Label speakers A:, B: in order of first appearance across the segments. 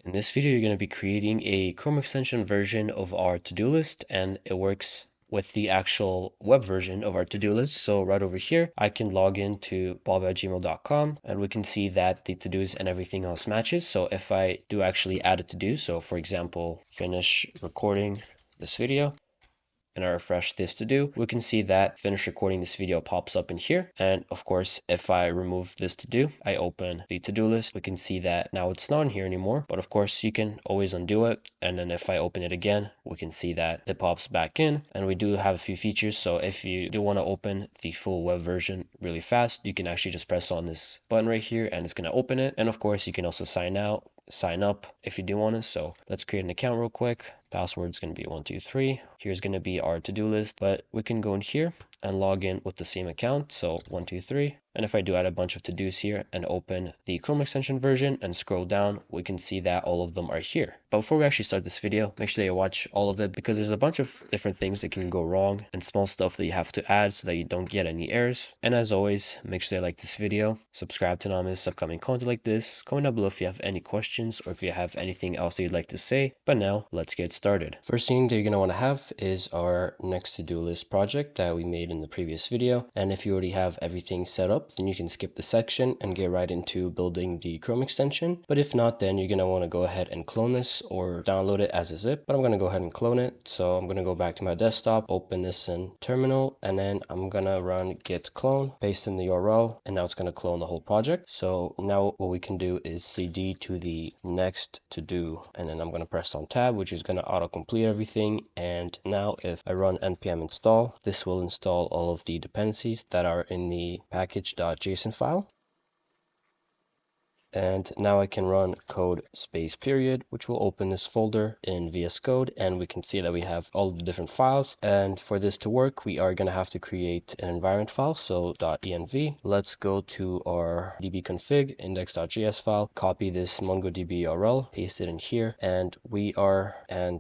A: In this video, you're going to be creating a Chrome extension version of our to-do list, and it works with the actual web version of our to-do list. So right over here, I can log into bob@gmail.com and we can see that the to-dos and everything else matches. So if I do actually add a to-do, so for example, finish recording this video, and I refresh this to do, we can see that finish recording this video pops up in here. And of course, if I remove this to do, I open the to-do list, we can see that now it's not in here anymore. But of course, you can always undo it. And then if I open it again, we can see that it pops back in. And we do have a few features. So if you do want to open the full web version really fast, you can actually just press on this button right here and it's going to open it. And of course, you can also sign up if you do want to. So let's create an account real quick. Password is going to be 123. Here's going to be our to-do list, but we can go in here and log in with the same account. So 123. And if I do add a bunch of to-dos here and open the Chrome extension version and scroll down, we can see that all of them are here. But before we actually start this video, make sure that you watch all of it because there's a bunch of different things that can go wrong and small stuff that you have to add so that you don't get any errors. And as always, make sure you like this video, subscribe to not miss upcoming content like this, comment down below if you have any questions or if you have anything else that you'd like to say. But now let's get started. First thing that you're going to want to have is our next to-do list project that we made in the previous video. And if you already have everything set up, then you can skip the section and get right into building the Chrome extension. But if not, then you're going to want to go ahead and clone this or download it as a zip. But I'm going to go ahead and clone it. So I'm going to go back to my desktop, open this in terminal, and then I'm going to run git clone, paste in the URL, and now it's going to clone the whole project. So now what we can do is cd to the next to do, and then I'm going to press on tab, which is going to autocomplete everything. And now if I run npm install, this will install all of the dependencies that are in the package.json file. And now I can run code space period, which will open this folder in VS Code, and we can see that we have all the different files. And for this to work, we are going to have to create an environment file, so .env. Let's go to our dbconfig index.js file, copy this MongoDB URL, paste it in here, and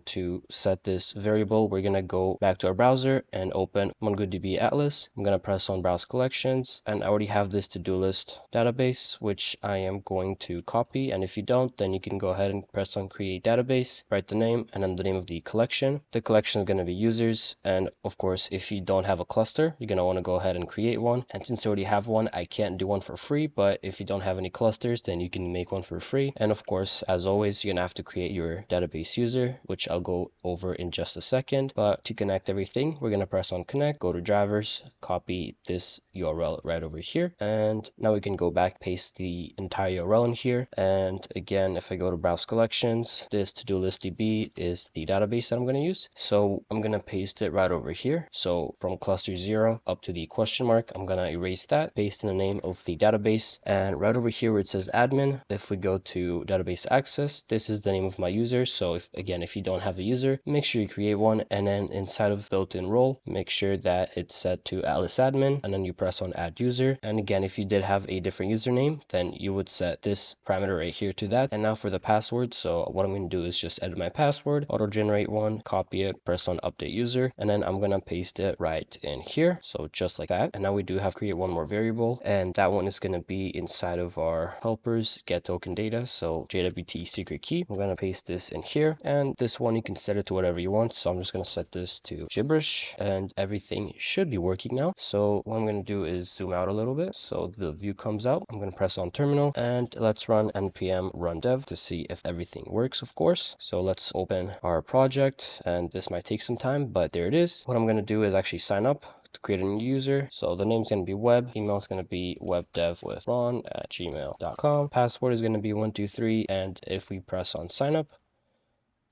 A: to set this variable, we're going to go back to our browser and open MongoDB Atlas. I'm going to press on browse collections, and I already have this to-do list database, which I am going to copy. And if you don't, then you can go ahead and press on create database, write the name and then the name of the collection. The collection is going to be users, and of course if you don't have a cluster, you're going to want to go ahead and create one. And since I already have one, I can't do one for free, but if you don't have any clusters, then you can make one for free. And of course, as always, you're going to have to create your database user, which I'll go over in just a second. But to connect everything, we're going to press on connect, go to drivers, copy this URL right over here, and now we can go back, paste the entire URL in here. And again, if I go to browse collections, this to-do list DB is the database that I'm going to use. So I'm going to paste it right over here. So from cluster 0 up to the question mark, I'm going to erase that, paste in the name of the database, and right over here where it says admin, if we go to database access, this is the name of my user. So if you don't have a user, make sure you create one, and then inside of built-in role, make sure that it's set to Atlas admin, and then you press on add user. And again, if you did have a different username, then you would set this parameter right here to that. And now for the password, so what I'm going to do is just edit my password, auto generate one, copy it, press on update user, and then I'm going to paste it right in here, so just like that. And now we do have to create one more variable, and that one is going to be inside of our helpers get token data, so JWT secret key. I'm going to paste this in here, and this one you can set it to whatever you want. So I'm just going to set this to gibberish, and everything should be working now. So what I'm going to do is zoom out a little bit so the view comes out. I'm going to press on terminal, and let's run npm run dev to see if everything works, of course. So let's open our project, and this might take some time, but there it is. What I'm going to do is actually sign up to create a new user. So the name is going to be web, email is going to be webdev@gmail.com, password is going to be 123, and if we press on sign up,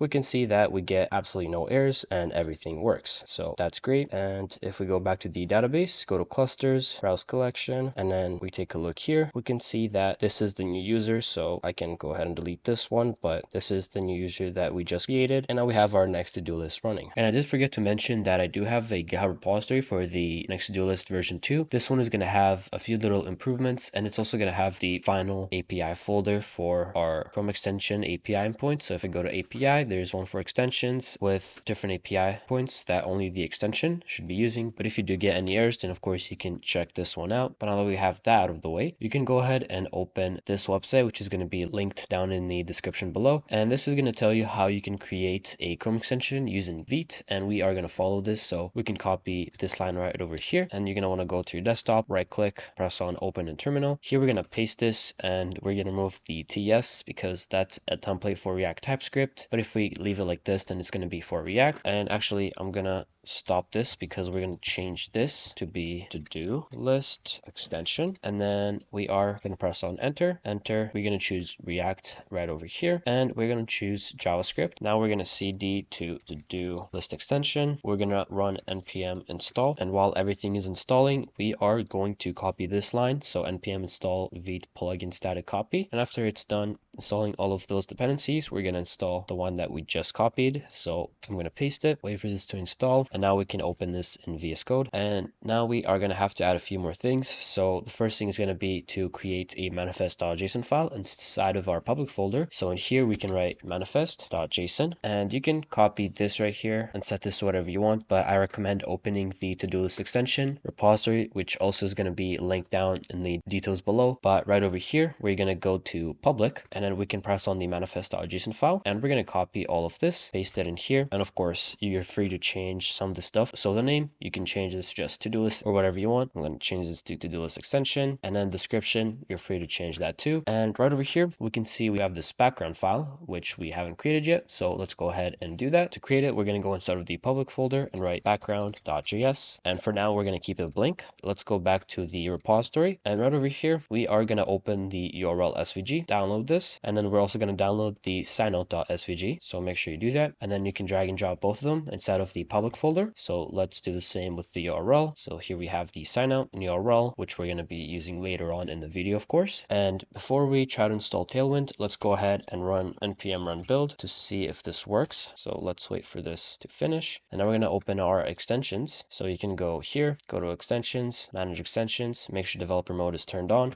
A: we can see that we get absolutely no errors and everything works. So that's great. And if we go back to the database, go to clusters, browse collection, and then we take a look here, we can see that this is the new user. So I can go ahead and delete this one, but this is the new user that we just created. And now we have our next to-do list running. And I did forget to mention that I do have a GitHub repository for the next to-do list version 2. This one is going to have a few little improvements, and it's also going to have the final API folder for our Chrome extension API endpoint. So if I go to API, there's one for extensions with different API points that only the extension should be using. But if you do get any errors, then of course you can check this one out. But now that we have that out of the way, you can go ahead and open this website, which is going to be linked down in the description below. And this is going to tell you how you can create a Chrome extension using Vite. And we are going to follow this. So we can copy this line right over here. And you're going to want to go to your desktop, right click, press on open in terminal. Here we're going to paste this and we're going to remove the TS because that's a template for React TypeScript. But if we leave it like this, then it's going to be for React. And actually, I'm going to stop this because we're going to change this to be TodoList extension. And then we are going to press on enter. We're going to choose React right over here. And we're going to choose JavaScript. Now we're going to cd to TodoList extension. We're going to run npm install. And while everything is installing, we are going to copy this line. So npm install vite plugin static copy. And after it's done installing all of those dependencies, we're going to install the one that we just copied. So I'm going to paste it, wait for this to install. And now we can open this in VS Code. And now we are going to have to add a few more things. So the first thing is going to be to create a manifest.json file inside of our public folder. So in here, we can write manifest.json, and you can copy this right here and set this to whatever you want. But I recommend opening the TodoList extension repository, which also is going to be linked down in the details below. But right over here, we're going to go to public, and then we can press on the manifest.json file, and we're going to copy all of this, paste it in here. And of course, you're free to change some of the stuff. So the name, you can change this just TodoList or whatever you want. I'm going to change this to TodoList extension, and then description, you're free to change that too. And right over here, we can see we have this background file, which we haven't created yet. So let's go ahead and do that. To create it, we're going to go inside of the public folder and write background.js. And for now, we're going to keep it blank. Let's go back to the repository. And right over here, we are going to open the URL SVG, download this, and then we're also going to download the signup.svg. So make sure you do that. And then you can drag and drop both of them inside of the public folder. So let's do the same with the URL. So here we have the signup and URL, which we're going to be using later on in the video, of course. And before we try to install Tailwind, let's go ahead and run npm run build to see if this works. So let's wait for this to finish. And now we're going to open our extensions. So you can go here, go to extensions, manage extensions, make sure developer mode is turned on.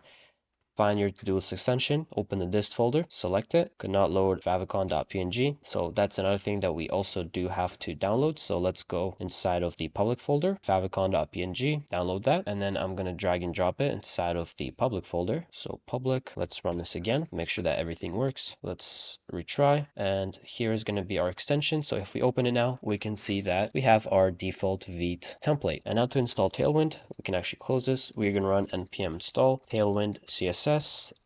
A: Find your TodoList extension, open the dist folder, select it. Could not load favicon.png. So that's another thing that we also do have to download. So let's go inside of the public folder, favicon.png, download that. And then I'm going to drag and drop it inside of the public folder. So public, let's run this again, make sure that everything works. Let's retry. And here is going to be our extension. So if we open it now, we can see that we have our default Vite template. And now to install Tailwind, we can actually close this. We're going to run npm install Tailwind CSS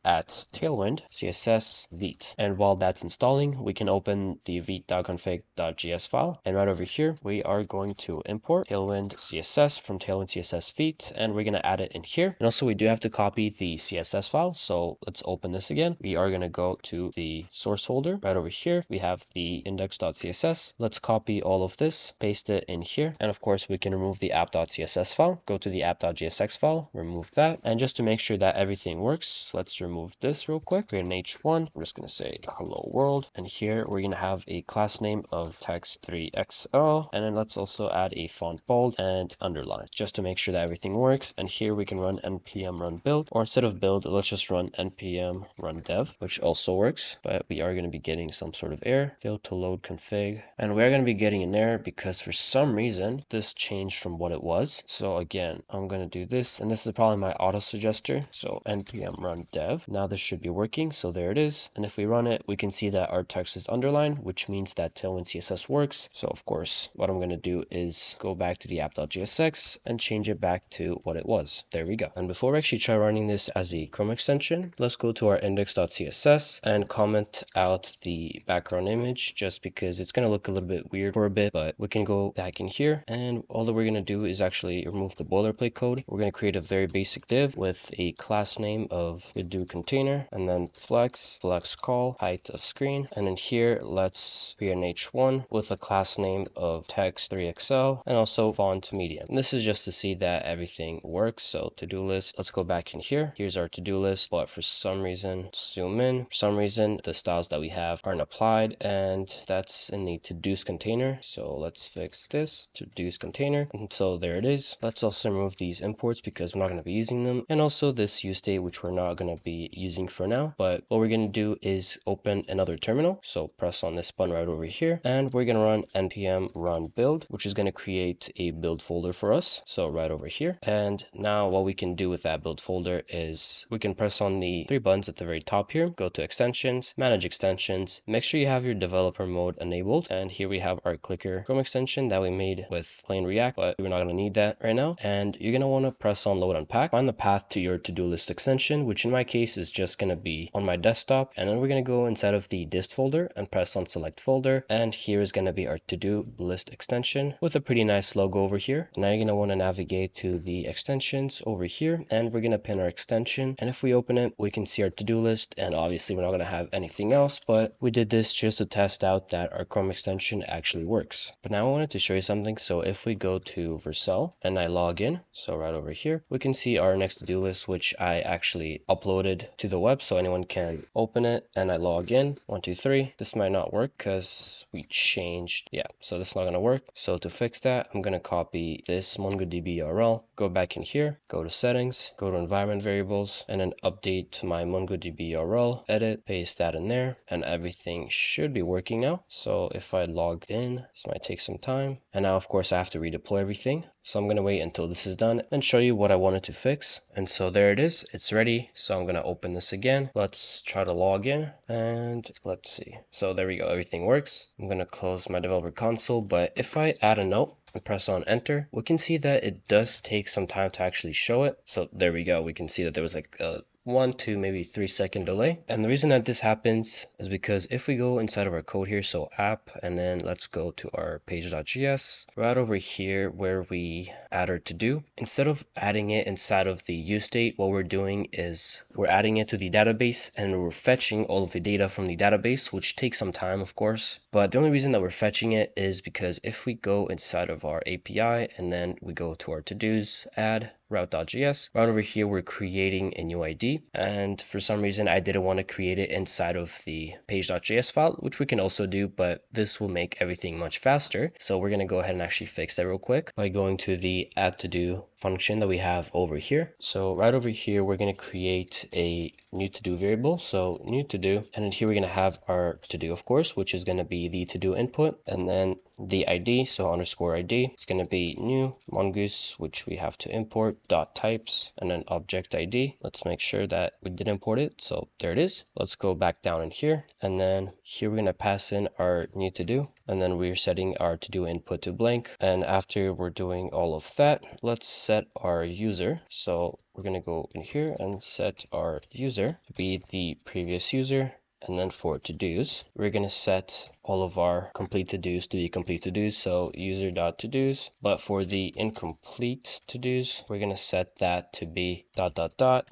A: at Tailwind CSS Vite. And while that's installing, we can open the vite.config.js file. And right over here, we are going to import Tailwind CSS from Tailwind CSS Vite, and we're going to add it in here. And also we do have to copy the CSS file. So let's open this again. We are going to go to the source folder right over here. We have the index.css. Let's copy all of this, paste it in here. And of course, we can remove the app.css file, go to the app.jsx file, remove that. And just to make sure that everything works, let's remove this real quick. We're in H1. We're just going to say hello world. And here we're going to have a class name of text3xl. And then let's also add a font bold and underline just to make sure that everything works. And here we can run npm run build, or instead of build, let's just run npm run dev, which also works. But we are going to be getting some sort of error, failed to load config. And we're going to be getting an error because for some reason this changed from what it was. So again, I'm going to do this, and this is probably my auto suggester. So npm run dev. Now this should be working. So there it is. And if we run it, we can see that our text is underlined, which means that Tailwind CSS works. So of course, what I'm going to do is go back to the app.jsx and change it back to what it was. There we go. And before we actually try running this as a Chrome extension, let's go to our index.css and comment out the background image, just because it's going to look a little bit weird for a bit, but we can go back in here. And all that we're going to do is actually remove the boilerplate code. We're going to create a very basic div with a class name of do container, and then flex call, height of screen. And in here, let's create an H1 with a class name of text3xl and also font medium. And this is just to see that everything works. So to-do list, let's go back in here. Here's our to-do list, but for some reason, zoom in. For some reason, the styles that we have aren't applied, and that's in the to-dos container. So let's fix this, to-dos container. And so there it is. Let's also remove these imports because we're not going to be using them. And also this use state, which we're not going to be using for now. But what we're going to do is open another terminal. So press on this button right over here, and we're going to run npm run build, which is going to create a build folder for us. So right over here. And now what we can do with that build folder is we can press on the three buttons at the very top here, go to extensions, manage extensions, make sure you have your developer mode enabled. And here we have our clicker Chrome extension that we made with plain React, but we're not going to need that right now. And you're going to want to press on load unpack, find the path to your to-do list extension, which in my case is just going to be on my desktop. And then we're going to go inside of the dist folder and press on select folder. And here is going to be our to-do list extension with a pretty nice logo over here. Now you're going to want to navigate to the extensions over here, and we're going to pin our extension. And if we open it, we can see our to-do list. And obviously we're not going to have anything else, but we did this just to test out that our Chrome extension actually works. But now I wanted to show you something. So if we go to Vercel and I log in, so right over here, we can see our next to-do list, which I actually uploaded to the web so anyone can open it. And I log in, 1, 2, 3. This might not work because we changed. Yeah, so this is not going to work. So to fix that, I'm going to copy this MongoDB URL, go back in here, go to settings, go to environment variables, and then update to my MongoDB URL, edit, paste that in there, and everything should be working now. So if I log in, this might take some time. And now, of course, I have to redeploy everything. So I'm going to wait until this is done and show you what I wanted to fix. And so there it is. It's ready. So I'm going to open this again. Let's try to log in and let's see. So there we go. Everything works. I'm going to close my developer console. But if I add a note and press on enter, we can see that it does take some time to actually show it. So there we go. We can see that there was like a 1 to maybe 3 second delay. And the reason that this happens is because if we go inside of our code here, so app, and then let's go to our page.js, right over here where we add our to do, instead of adding it inside of the use state, what we're doing is we're adding it to the database and we're fetching all of the data from the database, which takes some time, of course. But the only reason that we're fetching it is because if we go inside of our API and then we go to our to-dos, add route.js, right over here we're creating a new ID, and for some reason I didn't want to create it inside of the page.js file, which we can also do, but this will make everything much faster. So we're going to go ahead and actually fix that real quick by going to the add to do function that we have over here. So right over here we're going to create a new to do variable, so new to do, and then here we're going to have our to do, of course, which is going to be the to do input, and then the ID, so underscore ID, it's going to be new mongoose, which we have to import, dot types, and then object ID. Let's make sure that we did import it. So there it is. Let's go back down in here, and then here we're going to pass in our new to do, and then we're setting our to do input to blank. And after we're doing all of that, let's set our user. So we're going to go in here and set our user to be the previous user. And then for to-dos, we're going to set all of our complete to-dos to be complete to-dos, so user.to-dos. But for the incomplete to-dos, we're going to set that to be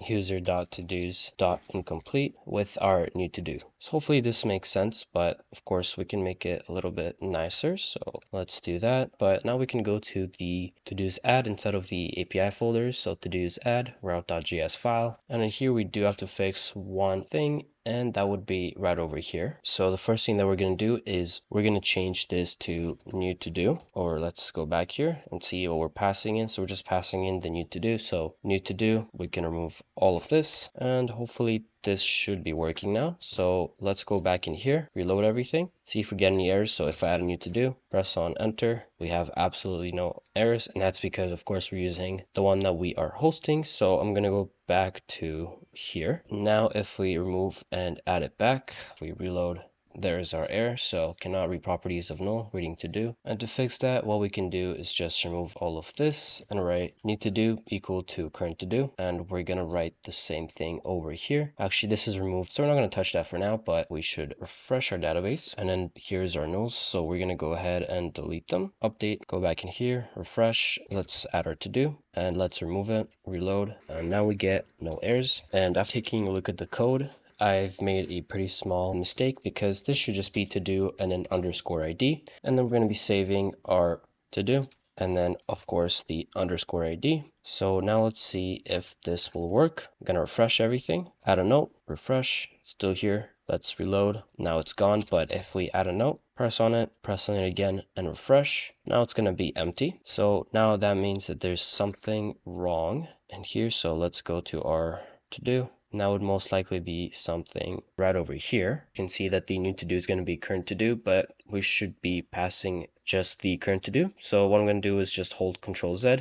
A: user.to-dos.incomplete with our new to-do. So hopefully this makes sense, but of course we can make it a little bit nicer. So let's do that. But now we can go to the to-dos add instead of the API folders. So to-dos add route.js file. And then here we do have to fix one thing, and that would be right over here. So the first thing that we're going to do is we're going to change this to new to do, or let's go back here and see what we're passing in. So we're just passing in the new to do. So new to do, we can remove all of this, and hopefully this should be working now. So let's go back in here, reload everything, see if we get any errors. So if I add a new to do, press on enter, we have absolutely no errors, and that's because of course we're using the one that we are hosting. So I'm going to go back to here. Now if we remove and add it back, we reload, there's our error, so cannot read properties of null, reading to do. And to fix that, what we can do is just remove all of this and write need to do equal to current to do, and we're going to write the same thing over here. Actually this is removed, so we're not going to touch that for now, but we should refresh our database, and then here's our nulls, so we're going to go ahead and delete them, update, go back in here, refresh, let's add our to do, and let's remove it, reload, and now we get no errors. And after taking a look at the code, I've made a pretty small mistake because this should just be to do and then underscore ID, and then we're going to be saving our to do and then of course the underscore ID. So now let's see if this will work. I'm going to refresh everything, add a note, refresh, still here. Let's reload. Now it's gone, but if we add a note, press on it again and refresh, now it's going to be empty. So now that means that there's something wrong in here. So let's go to our to do. Now would most likely be something right over here. You can see that the new to-do is going to be current to-do, but we should be passing just the current to-do. So what I'm going to do is just hold Control Z,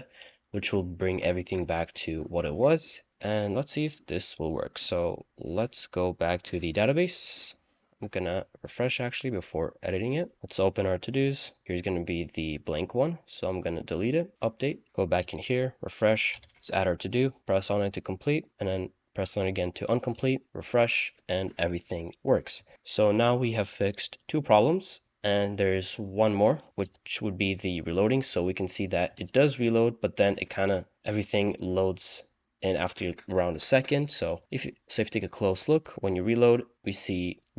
A: which will bring everything back to what it was. And let's see if this will work. So let's go back to the database. I'm gonna refresh actually before editing it. Let's open our to-dos. Here's gonna be the blank one. So I'm gonna delete it, update, go back in here, refresh. Let's add our to-do, press on it to complete, and then press on it again to uncomplete, refresh, and everything works. So now we have fixed two problems. And there's one more, which would be the reloading. So we can see that it does reload, but then it kind of everything loads in after around a second. So if you take a close look, when you reload, we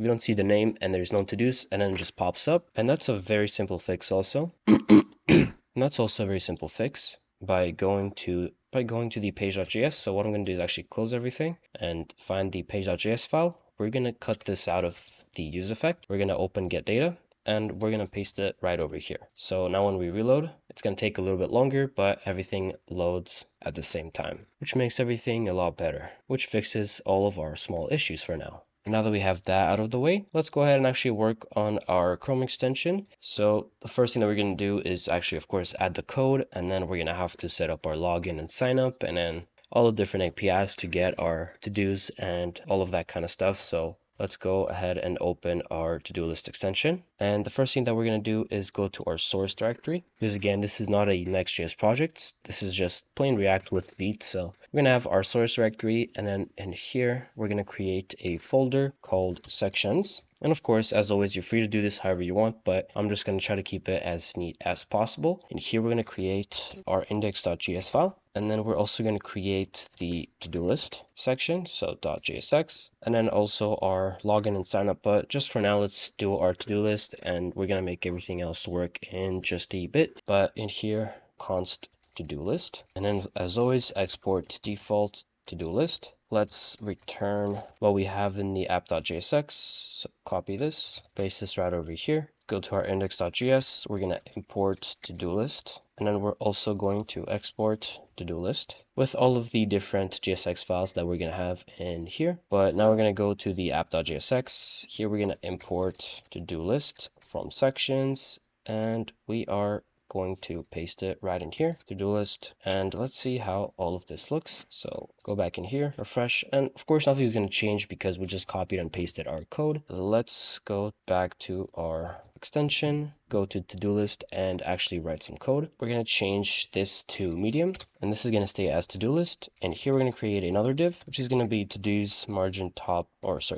A: don't see the name and there's no to-dos, and then it just pops up. And that's a very simple fix also. And that's also a very simple fix by going to the page.js. So what I'm going to do is actually close everything and find the page.js file. We're going to cut this out of the use effect. We're going to open get data, and we're going to paste it right over here. So now when we reload, it's going to take a little bit longer, but everything loads at the same time, which makes everything a lot better, which fixes all of our small issues for now. Now that we have that out of the way, let's go ahead and actually work on our Chrome extension. So the first thing that we're going to do is actually, of course, add the code, and then we're going to have to set up our login and sign up, and then all the different APIs to get our to-dos and all of that kind of stuff. So let's go ahead and open our TodoList extension. And the first thing that we're going to do is go to our source directory. Because again, this is not a Next.js project. This is just plain React with Vite. So we're going to have our source directory. And then in here, we're going to create a folder called sections. And of course, as always, you're free to do this however you want, but I'm just going to try to keep it as neat as possible. And here we're going to create our index.js file. And then we're also going to create the TodoList section, so .jsx, and then also our login and sign up. But just for now, let's do our to-do list, and we're going to make everything else work in just a bit. But in here, const to-do list, and then as always, export to default to-do list. Let's return what we have in the app.jsx. So copy this, paste this right over here. Go to our index.js. We're going to import to-do list. And then we're also going to export to-do list with all of the different JSX files that we're going to have in here. But now we're going to go to the app.jsx. Here we're going to import to-do list from sections. And we are going to paste it right in here, to-do list, and let's see how all of this looks. So go back in here, refresh, and of course nothing is going to change because we just copied and pasted our code. Let's go back to our extension, go to to-do list, and actually write some code. We're going to change this to medium, and this is going to stay as to-do list. And here we're going to create another div, which is going to be to-dos margin top,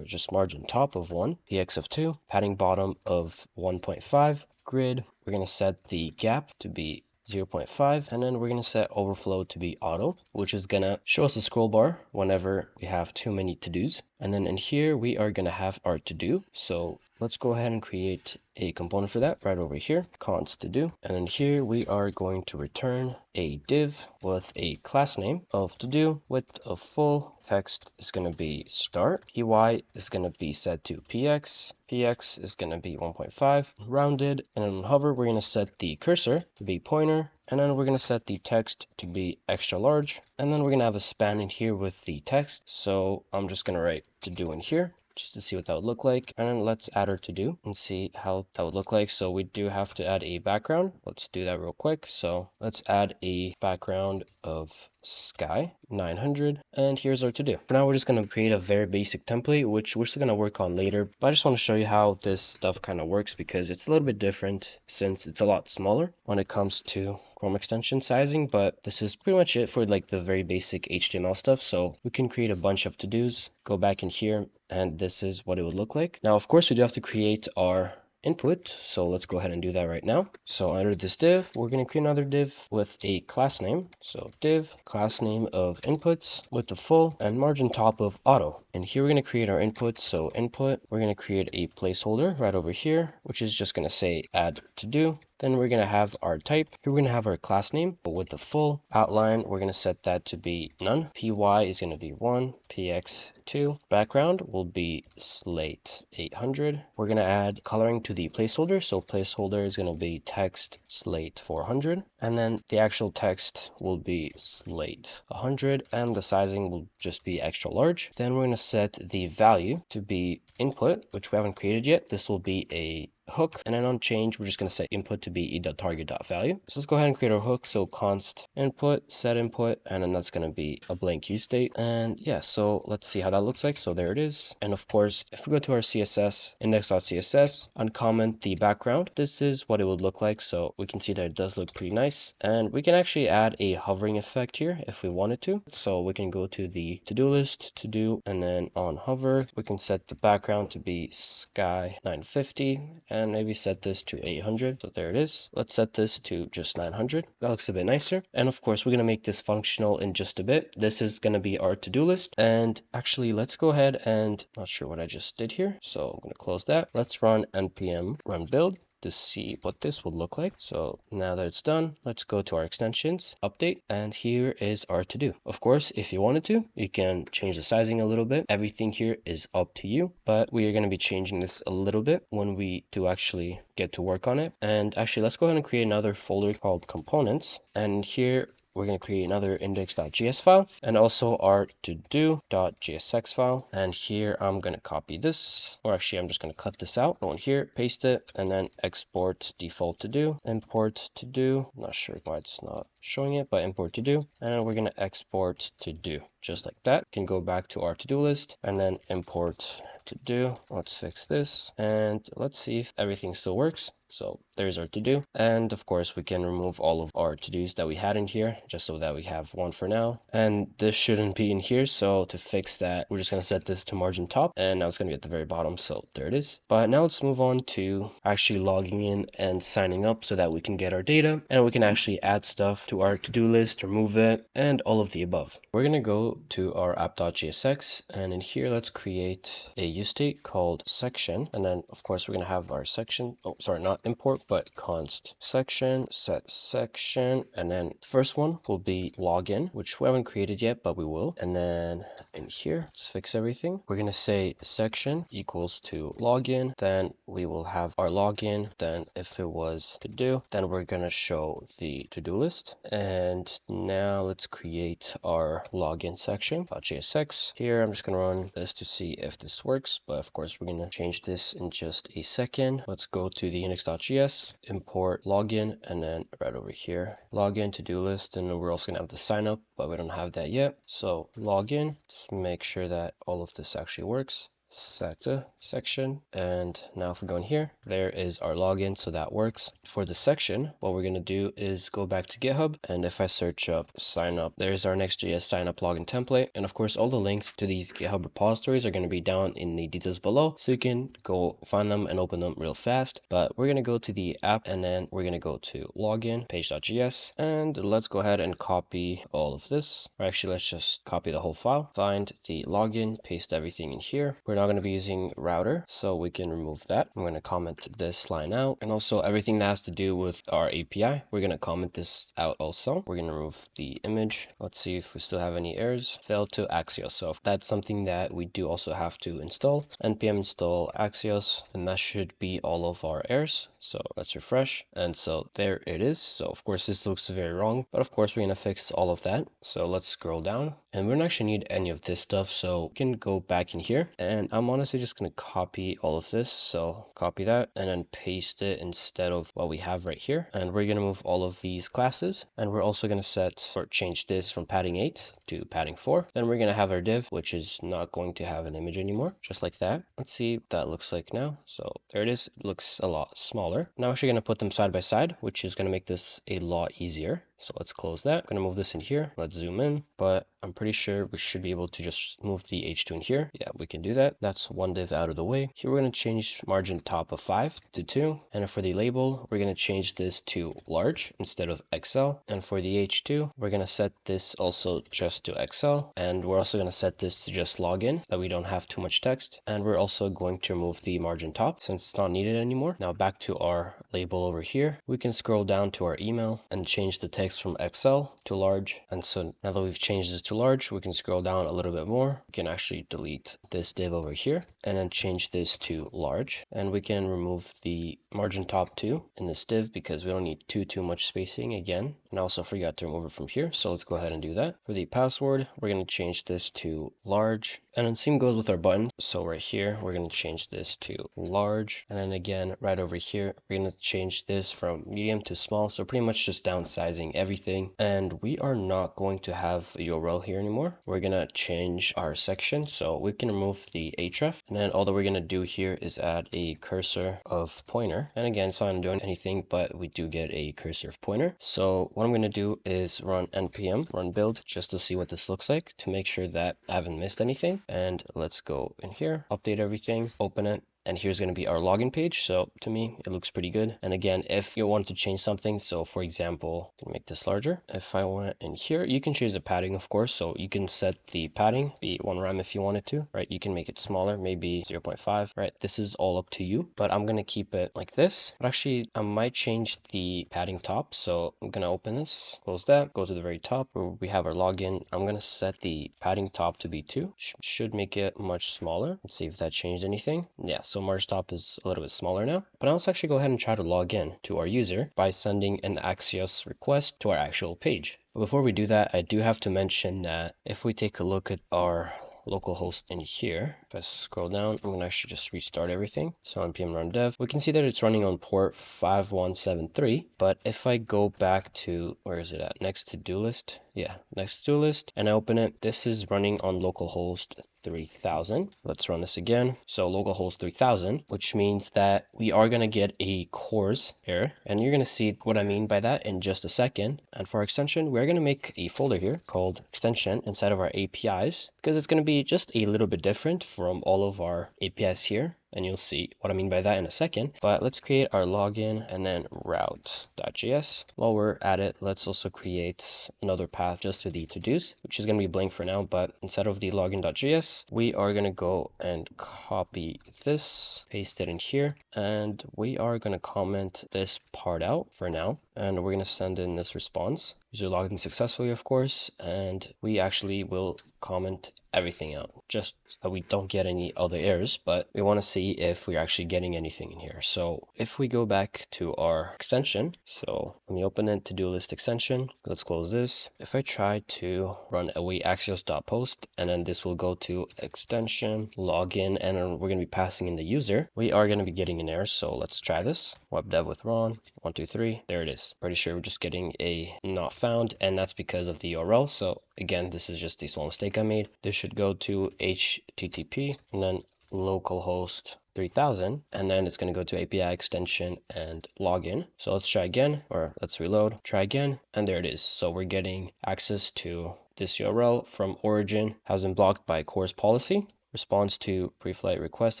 A: just margin top of 1, px of 2, padding bottom of 1.5, grid. We're going to set the gap to be 0.5, and then we're going to set overflow to be auto, which is going to show us a scroll bar whenever we have too many to-dos. And then in here, we are going to have our to-do. So let's go ahead and create a component for that right over here, const to-do. And in here, we are going to return a div with a class name of to-do, width of full, text is going to be start, py is going to be set to px, px is going to be 1.5, rounded, and on hover, we're going to set the cursor to be pointer, and then we're going to set the text to be extra large, and then we're going to have a span in here with the text. So I'm just going to write to do in here just to see what that would look like, and then let's add our to do and see how that would look like. So we do have to add a background. Let's do that real quick. So let's add a background of sky 900, and here's our to do. For now, we're just going to create a very basic template, which we're still going to work on later, but I just want to show you how this stuff kind of works because it's a little bit different since it's a lot smaller when it comes to Chrome extension sizing. But this is pretty much it for like the very basic HTML stuff. So we can create a bunch of to-dos, go back in here, and this is what it would look like. Now, of course, we do have to create our input, so let's go ahead and do that right now. So under this div, we're going to create another div with a class name. So div class name of inputs with the full and margin top of auto. And here we're going to create our input. So input, we're going to create a placeholder right over here, which is just going to say add to do. Then we're going to have our type. Here we're going to have our class name, but with the full outline, we're going to set that to be none. Py is going to be 1, px 2. Background will be slate 800. We're going to add coloring to the placeholder. So placeholder is going to be text slate 400. And then the actual text will be slate 100. And the sizing will just be extra large. Then we're going to set the value to be input, which we haven't created yet. This will be a hook, and then on change we're just going to set input to be e.target.value. So let's go ahead and create our hook. So const input, set input, and then that's going to be a blank use state. And yeah, so let's see how that looks like. So there it is. And of course, if we go to our CSS index.css, uncomment the background, this is what it would look like. So we can see that it does look pretty nice, and we can actually add a hovering effect here if we wanted to. So we can go to the to-do list, to do, and then on hover we can set the background to be sky 950, and maybe set this to 800. So there it is. Let's set this to just 900. That looks a bit nicer. And of course, we're going to make this functional in just a bit. This is going to be our to-do list. And actually, let's go ahead and not sure what I just did here. So I'm going to close that. Let's run npm run build to see what this would look like. So now that it's done, let's go to our extensions, update, and here is our to-do. Of course, if you wanted to, you can change the sizing a little bit. Everything here is up to you, but we are going to be changing this a little bit when we do actually get to work on it. And actually, let's go ahead and create another folder called components. And here we're going to create another index.js file and also our todo.jsx file. And here I'm going to copy this, or actually I'm just going to cut this out, go in here, paste it, and then export default to do, import to do. Not sure why it's not showing it, but import to do. And then we're going to export to do just like that. Can go back to our to-do list and then import to do. Let's fix this and let's see if everything still works. So there's our to-do. And of course, we can remove all of our to-dos that we had in here just so that we have one for now. And this shouldn't be in here. So to fix that, we're just going to set this to margin top, and now it's going to be at the very bottom. So there it is. But now let's move on to actually logging in and signing up so that we can get our data and we can actually add stuff to our to-do list, remove it, and all of the above. We're going to go to our app.jsx, and in here, let's create a use state called section. And then of course, we're going to have our section. Oh, sorry, not import, but const section, set section, and then the first one will be login, which we haven't created yet, but we will. And then in here, let's fix everything. We're going to say section equals to login. Then we will have our login. Then if it was to do, then we're going to show the to-do list. And now let's create our login section .jsx. Here, I'm just going to run this to see if this works, but of course, we're going to change this in just a second. Let's go to the index.js, import login, and then right over here, login to-do list, and then we're also going to have the sign up, but we don't have that yet. So login, just make sure that all of this actually works. Set a section, and now if we go in here, there is our login, so that works. For the section, what we're going to do is go back to GitHub, and if I search up sign up, there's our Next.js sign up login template. And of course, all the links to these GitHub repositories are going to be down in the details below, so you can go find them and open them real fast. But we're going to go to the app, and then we're going to go to login page.js, and let's go ahead and copy all of this. Or actually, let's just copy the whole file, find the login, paste everything in here. We're not going to be using router, so we can remove that. I'm going to comment this line out, and also everything that has to do with our API, we're going to comment this out also. We're going to remove the image. Let's see if we still have any errors. Failed to Axios. So that's something that we do also have to install. npm install Axios, and that should be all of our errors. So let's refresh, and so there it is. So of course this looks very wrong, but of course we're going to fix all of that. So let's scroll down, and we don't actually need any of this stuff, so we can go back in here, and I'm honestly just going to copy all of this. So copy that and then paste it instead of what we have right here. And we're going to move all of these classes, and we're also going to set or change this from padding 8 to padding 4. Then we're going to have our div, which is not going to have an image anymore, just like that. Let's see what that looks like now. So there it is. It looks a lot smaller. Now I'm actually going to put them side by side, which is going to make this a lot easier. So let's close that. I'm going to move this in here. Let's zoom in, but I'm pretty sure we should be able to just move the h2 in here. Yeah, we can do that. That's one div out of the way. Here we're going to change margin top of 5 to 2. And for the label, we're going to change this to large instead of XL. And for the h2, we're going to set this also just to XL. And we're also going to set this to just login, that we don't have too much text. And we're also going to remove the margin top since it's not needed anymore. Now back to our label over here, we can scroll down to our email and change the text from XL to large. And so now that we've changed this to large, we can scroll down a little bit more. We can actually delete this div over here and then change this to large. And we can remove the margin top 2 in this div because we don't need too much spacing again. And I also forgot to remove it from here. So let's go ahead and do that. For the password, we're going to change this to large. And then same goes with our button. So right here, we're going to change this to large. And then again, right over here, we're going to change this from medium to small. So pretty much just downsizing everything. And we are not going to have a URL here anymore. We're going to change our section. So we can remove the href. And then all that we're going to do here is add a cursor of pointer. And again, it's not doing anything, but we do get a cursor of pointer. So what I'm going to do is run npm run build just to see what this looks like to make sure that I haven't missed anything. And let's go in here, update everything, open it. And here's going to be our login page. So to me, it looks pretty good. And again, if you want to change something, so for example, I can make this larger. If I went in here, you can change the padding, of course. So you can set the padding, be 1 rem if you wanted to, right? You can make it smaller, maybe 0.5, right? This is all up to you, but I'm going to keep it like this. But actually, I might change the padding top. So I'm going to open this, close that, go to the very top where we have our login. I'm going to set the padding top to be 2. Should make it much smaller. Let's see if that changed anything. Yeah, so margin top is a little bit smaller now. But now let's actually go ahead and try to log in to our user by sending an Axios request to our actual page. But before we do that, I do have to mention that if we take a look at our localhost in here, if I scroll down, I'm going to actually just restart everything. So npm run dev, we can see that it's running on port 5173. But if I go back to, where is it at? Next to do list. Yeah, next to do list. And I open it. This is running on localhost 3000. Let's run this again. So localhost 3000, which means that we are going to get a CORS error. And you're going to see what I mean by that in just a second. And for our extension, we're going to make a folder here called extension inside of our APIs, because it's going to be just a little bit different from all of our APIs here. And you'll see what I mean by that in a second. But let's create our login and then route.js. While we're at it, let's also create another path just to the to-dos, which is going to be blank for now. But instead of the login.js, we are going to go and copy this, paste it in here, and we are going to comment this part out for now. And we're going to send in this response. User logged in successfully, of course, and we actually will comment everything out just so we don't get any other errors, but we want to see if we're actually getting anything in here. So if we go back to our extension, so let me open it, to-do list extension. Let's close this. If I try to run await axios.post, and then this will go to extension, login, and then we're going to be passing in the user, we are going to be getting an error. So let's try this. Web dev with Ron, 1, 2, 3. There it is. Pretty sure we're just getting a not found, and that's because of the URL. So again, this is just a small mistake I made. This should go to HTTP and then localhost 3000, and then it's going to go to API extension and login. So let's try again, or let's reload, try again, and there it is. So we're getting access to this URL from origin, has been blocked by CORS policy. Response to pre-flight request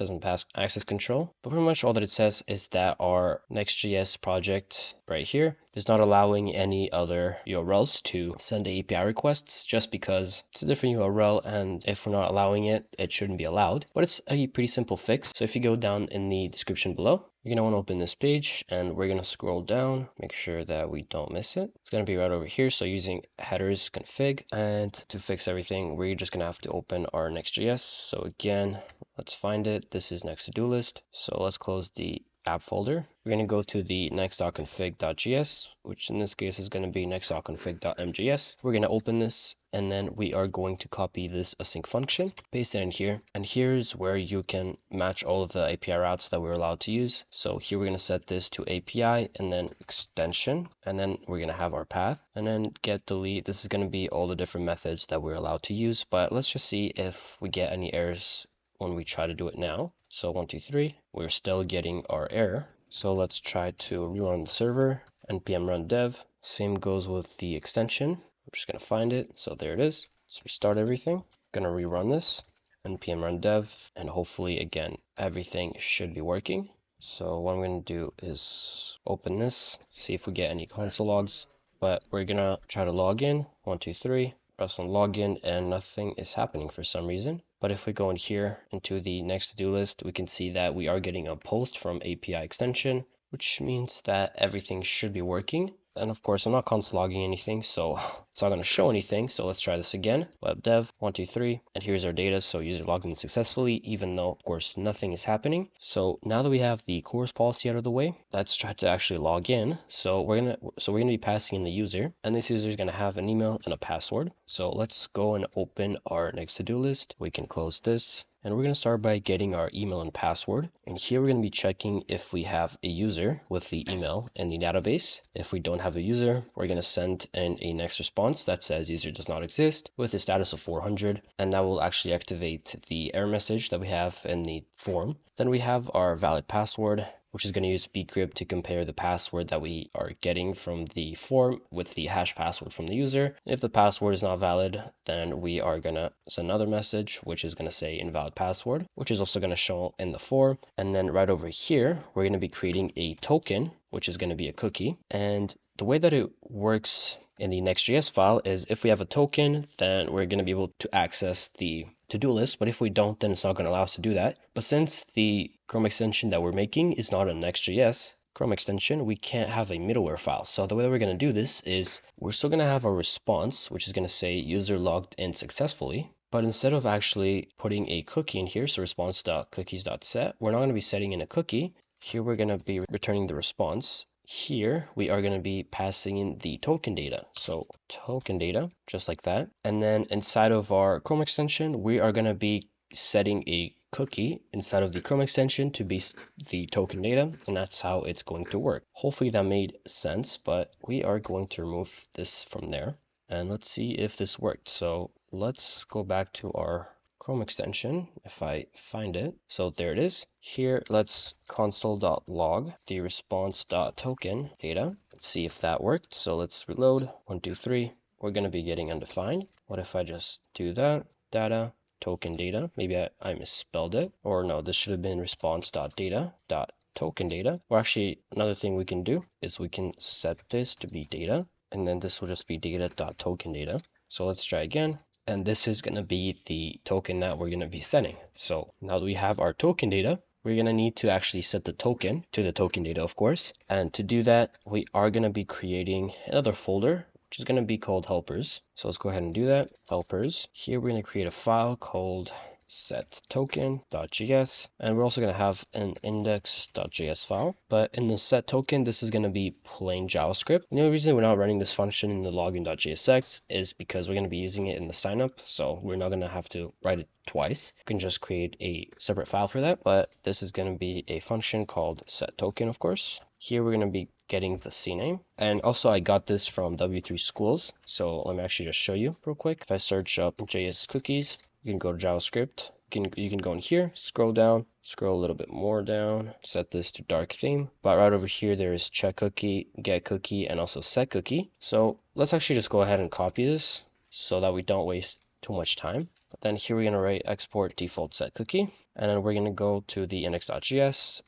A: doesn't pass access control. But pretty much all that it says is that our Next.js project right here is not allowing any other URLs to send API requests just because it's a different URL, and if we're not allowing it, it shouldn't be allowed. But it's a pretty simple fix. So if you go down in the description below, you're going to want to open this page, and we're going to scroll down, make sure that we don't miss it. It's going to be right over here. So using headers config, and to fix everything, we're just going to have to open our Next.js. So again, let's find it. This is next to-do list. So let's close the app folder. We're going to go to the next.config.js, which in this case is going to be next.config.mjs. We're going to open this, and then we are going to copy this async function, paste it in here, and here's where you can match all of the API routes that we're allowed to use. So here we're going to set this to API and then extension, and then we're going to have our path, and then get delete. This is going to be all the different methods that we're allowed to use, but let's just see if we get any errors when we try to do it now. So 1, 2, 3, we're still getting our error. So let's try to rerun the server, npm run dev. Same goes with the extension. I'm just going to find it. So there it is. Let's restart everything. Gonna rerun this, npm run dev, and hopefully again, everything should be working. So what I'm gonna do is open this, see if we get any console logs, but we're gonna try to log in, 1, 2, 3, press on login, and nothing is happening for some reason. But if we go in here into the next to-do list, we can see that we are getting a post from API extension, which means that everything should be working. And of course, I'm not console logging anything, so it's not going to show anything. So let's try this again. Web dev 1, 2, 3, and here's our data. So user logged in successfully, even though of course nothing is happening. So now that we have the course policy out of the way, let's try to actually log in. So we're gonna be passing in the user, and this user is gonna have an email and a password. So let's go and open our next to-do list. We can close this. And we're going to start by getting our email and password. And here we're going to be checking if we have a user with the email in the database. If we don't have a user, we're going to send in a next response that says user does not exist with a status of 400. And that will actually activate the error message that we have in the form. Then we have our valid password, which is going to use bcrypt to compare the password that we are getting from the form with the hash password from the user. If the password is not valid, then we are going to send another message, which is going to say invalid password, which is also going to show in the form. And then right over here, we're going to be creating a token, which is going to be a cookie. And the way that it works in the Next.js file is if we have a token, then we're going to be able to access the to-do list, but if we don't, then it's not going to allow us to do that. But since the Chrome extension that we're making is not a Next.js Chrome extension, we can't have a middleware file. So the way that we're going to do this is we're still going to have a response, which is going to say user logged in successfully. But instead of actually putting a cookie in here, so response.cookies.set, we're not going to be setting in a cookie. Here we're going to be returning the response. Here we are going to be passing in the token data. So token data, just like that. And then inside of our Chrome extension, we are going to be setting a cookie inside of the Chrome extension to be the token data, and that's how it's going to work. Hopefully that made sense, but we are going to remove this from there. And let's see if this worked. So let's go back to our Chrome extension if I find it. So there it is. Here, let's console.log the response.token data. Let's see if that worked. So let's reload. 1, 2, 3. We're going to be getting undefined. What if I just do that? Data, token data. Maybe I misspelled it. Or no, this should have been response.data.token data. Or actually, another thing we can do is we can set this to be data. And then this will just be data.token data. So let's try again. And this is going to be the token that we're going to be setting. So now that we have our token data, we're going to need to actually set the token to the token data, of course. And to do that, we are going to be creating another folder, which is going to be called helpers. So let's go ahead and do that. Helpers. Here we're going to create a file called set token.js, and we're also going to have an index.js file. But in the set token, this is going to be plain JavaScript. The only reason we're not running this function in the login.jsx is because we're going to be using it in the signup, so we're not going to have to write it twice. You can just create a separate file for that, but this is going to be a function called set token, of course. Here we're going to be getting the CNAME. And also I got this from W3 Schools. So let me actually just show you real quick. If I search up JS cookies, you can go to JavaScript. You can go in here, scroll down, scroll a little bit more down, set this to dark theme. But right over here, there is check cookie, get cookie, and also set cookie. So let's actually just go ahead and copy this so that we don't waste too much time. But then here we're going to write export default set cookie. And then we're going to go to the index.js,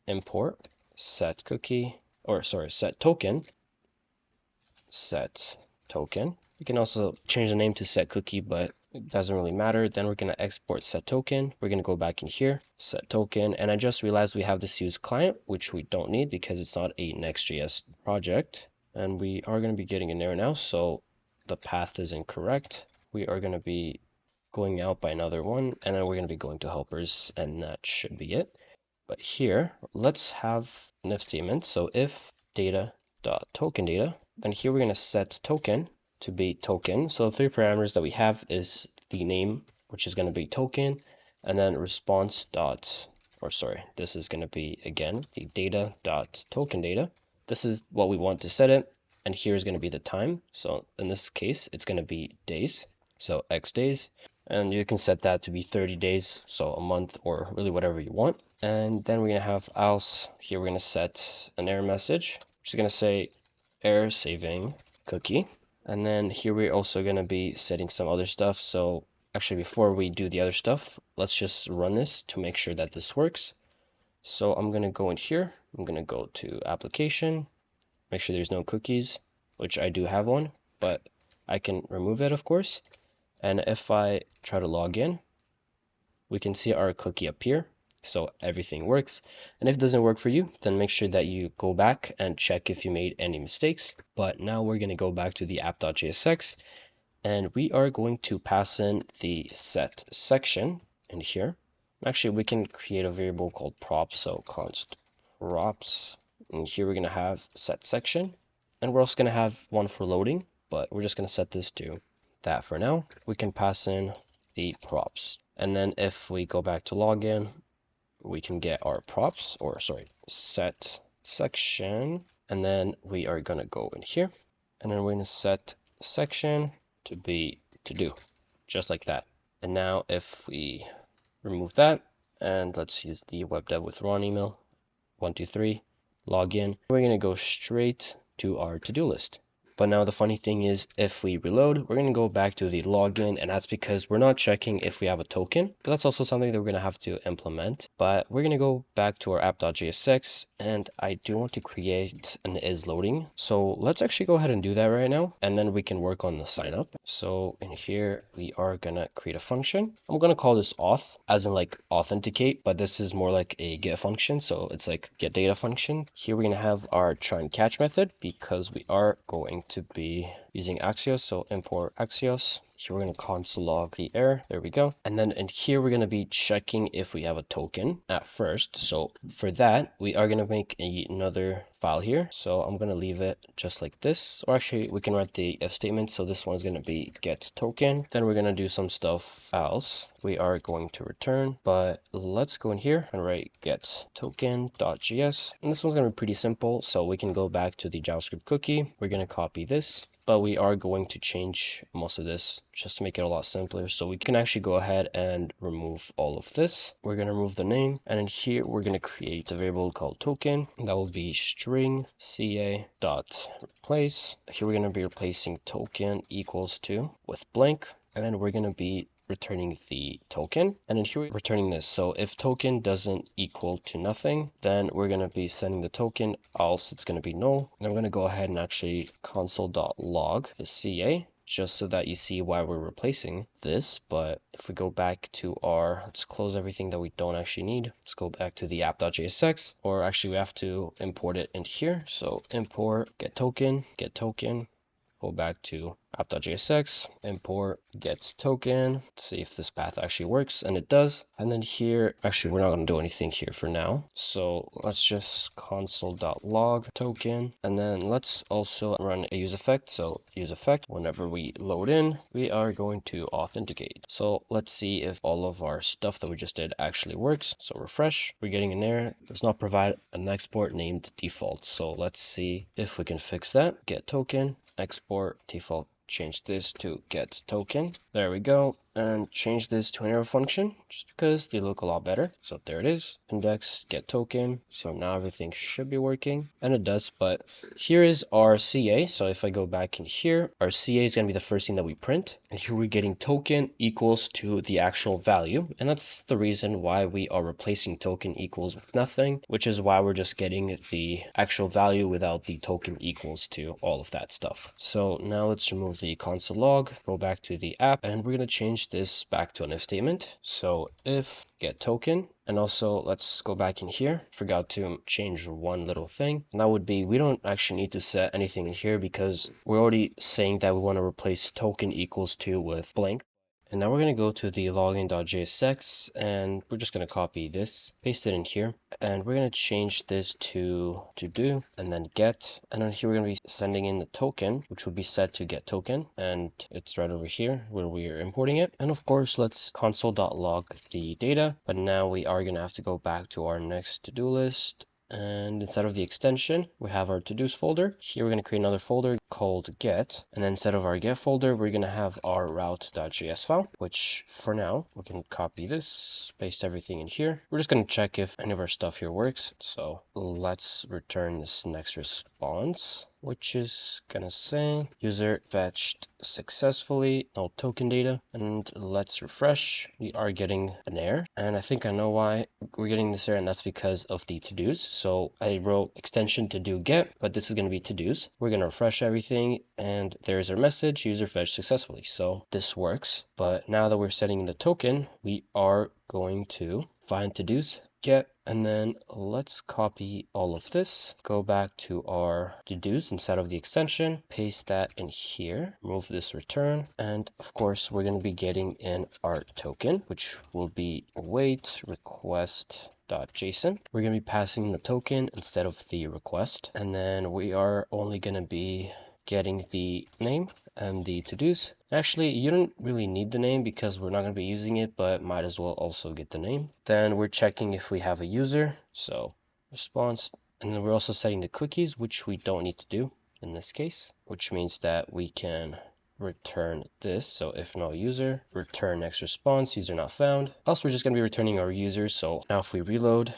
A: import set cookie, or sorry, set token. You can also change the name to set cookie, but it doesn't really matter. Then we're going to export set token. We're going to go back in here, set token. And I just realized we have this use client, which we don't need because it's not a Next.js project. And we are going to be getting an error now. So the path is incorrect. We are going to be going out by another one, and then we're going to be going to helpers, and that should be it. But here, let's have an if statement. So if data.token data, then here we're going to set token to be token. So the 3 parameters that we have is the name, which is going to be token, and then response this is going to be, again, the data.token data. This is what we want to set it, and here is going to be the time. So in this case, it's going to be days, so X days, and you can set that to be 30 days, so a month, or really whatever you want. And then we're going to have else. Here we're going to set an error message, which is going to say error saving cookie. And then here we're also going to be setting some other stuff. So actually, before we do the other stuff, let's just run this to make sure that this works. So I'm going to go in here. I'm going to go to application, make sure there's no cookies, which I do have one, but I can remove it, of course. And if I try to log in, we can see our cookie appear. So everything works. And if it doesn't work for you, then make sure that you go back and check if you made any mistakes. But now we're going to go back to the app.jsx, and we are going to pass in the set section in here. Actually, we can create a variable called props. So const props. And here we're going to have set section. And we're also going to have one for loading, but we're just going to set this to that for now. We can pass in the props. And then if we go back to login, we can get our props, or sorry, set section. And then we are going to go in here, and then we're going to set section to be to do, just like that. And now if we remove that, and let's use the web dev with Ron email, 123, login, we're going to go straight to our to-do list. But now the funny thing is, if we reload, we're going to go back to the login, and that's because we're not checking if we have a token. But that's also something that we're going to have to implement. But we're going to go back to our app.jsx, and I do want to create an is loading. So let's actually go ahead and do that right now, and then we can work on the sign up. So in here, we are going to create a function. I'm going to call this auth, as in like authenticate, but this is more like a get function. So it's like get data function. Here we're going to have our try and catch method, because we are going to be using Axios, so import Axios. Here we're going to console log the error. There we go. And then in here, we're going to be checking if we have a token at first. So for that, we are going to make another file here. So I'm going to leave it just like this. Or actually, we can write the if statement. So this one is going to be get token. Then we're going to do some stuff else. We are going to return, but let's go in here and write get token.js. And this one's going to be pretty simple. So we can go back to the JavaScript cookie. We're going to copy this, but we are going to change most of this just to make it a lot simpler. So we can actually go ahead and remove all of this. We're going to remove the name, and in here we're going to create a variable called token. That will be string ca dot replace. Here we're going to be replacing token equals to with blank, and then we're going to be returning the token, and then here we're returning this. So if token doesn't equal to nothing, then we're going to be sending the token, else it's going to be null. And I'm going to go ahead and actually console.log the CA, just so that you see why we're replacing this. But if we go back to our, let's close everything that we don't actually need. Let's go back to the app.jsx, or actually we have to import it in here. So import get token, go back to app.jsx, import get token. Let's see if this path actually works, and it does. And then here, actually, we're not going to do anything here for now. So let's just console.log token, and then let's also run a use effect. So use effect, whenever we load in, we are going to authenticate. So let's see if all of our stuff that we just did actually works. So refresh, we're getting an error, does not provide an export named default. So let's see if we can fix that. Get token, export default, change this to get token. There we go. And change this to an arrow function just because they look a lot better. So there it is, index get token. So now everything should be working, and it does. But here is our CA. So if I go back in here, our CA is going to be the first thing that we print, and here we're getting token equals to the actual value, and that's the reason why we are replacing token equals with nothing, which is why we're just getting the actual value without the token equals to all of that stuff. So now let's remove the console log, go back to the app, and we're going to change this back to an if statement. So if get token, and also let's go back in here. Forgot to change one little thing, and that would be we don't actually need to set anything in here because we're already saying that we want to replace token equals to with blank. And now we're going to go to the login.jsx, and we're just going to copy this, paste it in here, and we're going to change this to do, and then get, and then here we're going to be sending in the token, which will be set to get token, and it's right over here where we are importing it. And of course, let's console.log the data, but now we are going to have to go back to our next to-do list. And instead of the extension, we have our to-dos folder. Here we're going to create another folder, called get, and then instead of our get folder, we're going to have our route.js file, which for now we can copy this, paste everything in here. We're just going to check if any of our stuff here works. So let's return this next response, which is going to say user fetched successfully, no token data. And let's refresh. We are getting an error, and I think I know why we're getting this error, and that's because of the to-dos. So I wrote extension to do get, but this is going to be to-dos. We're going to refresh everything, and there's our message, user fetched successfully. So this works, but now that we're setting the token, we are going to find to-dos, get, and then let's copy all of this, go back to our to-dos inside of the extension, paste that in here, move this return, and of course we're going to be getting in our token, which will be await request.json. We're going to be passing the token instead of the request, and then we are only going to be getting the name and the to-dos. Actually, you don't really need the name because we're not going to be using it, but might as well also get the name. Then we're checking if we have a user, so response, and then we're also setting the cookies, which we don't need to do in this case, which means that we can return this. So if no user, return next response, user not found. Else we're just going to be returning our users. So now if we reload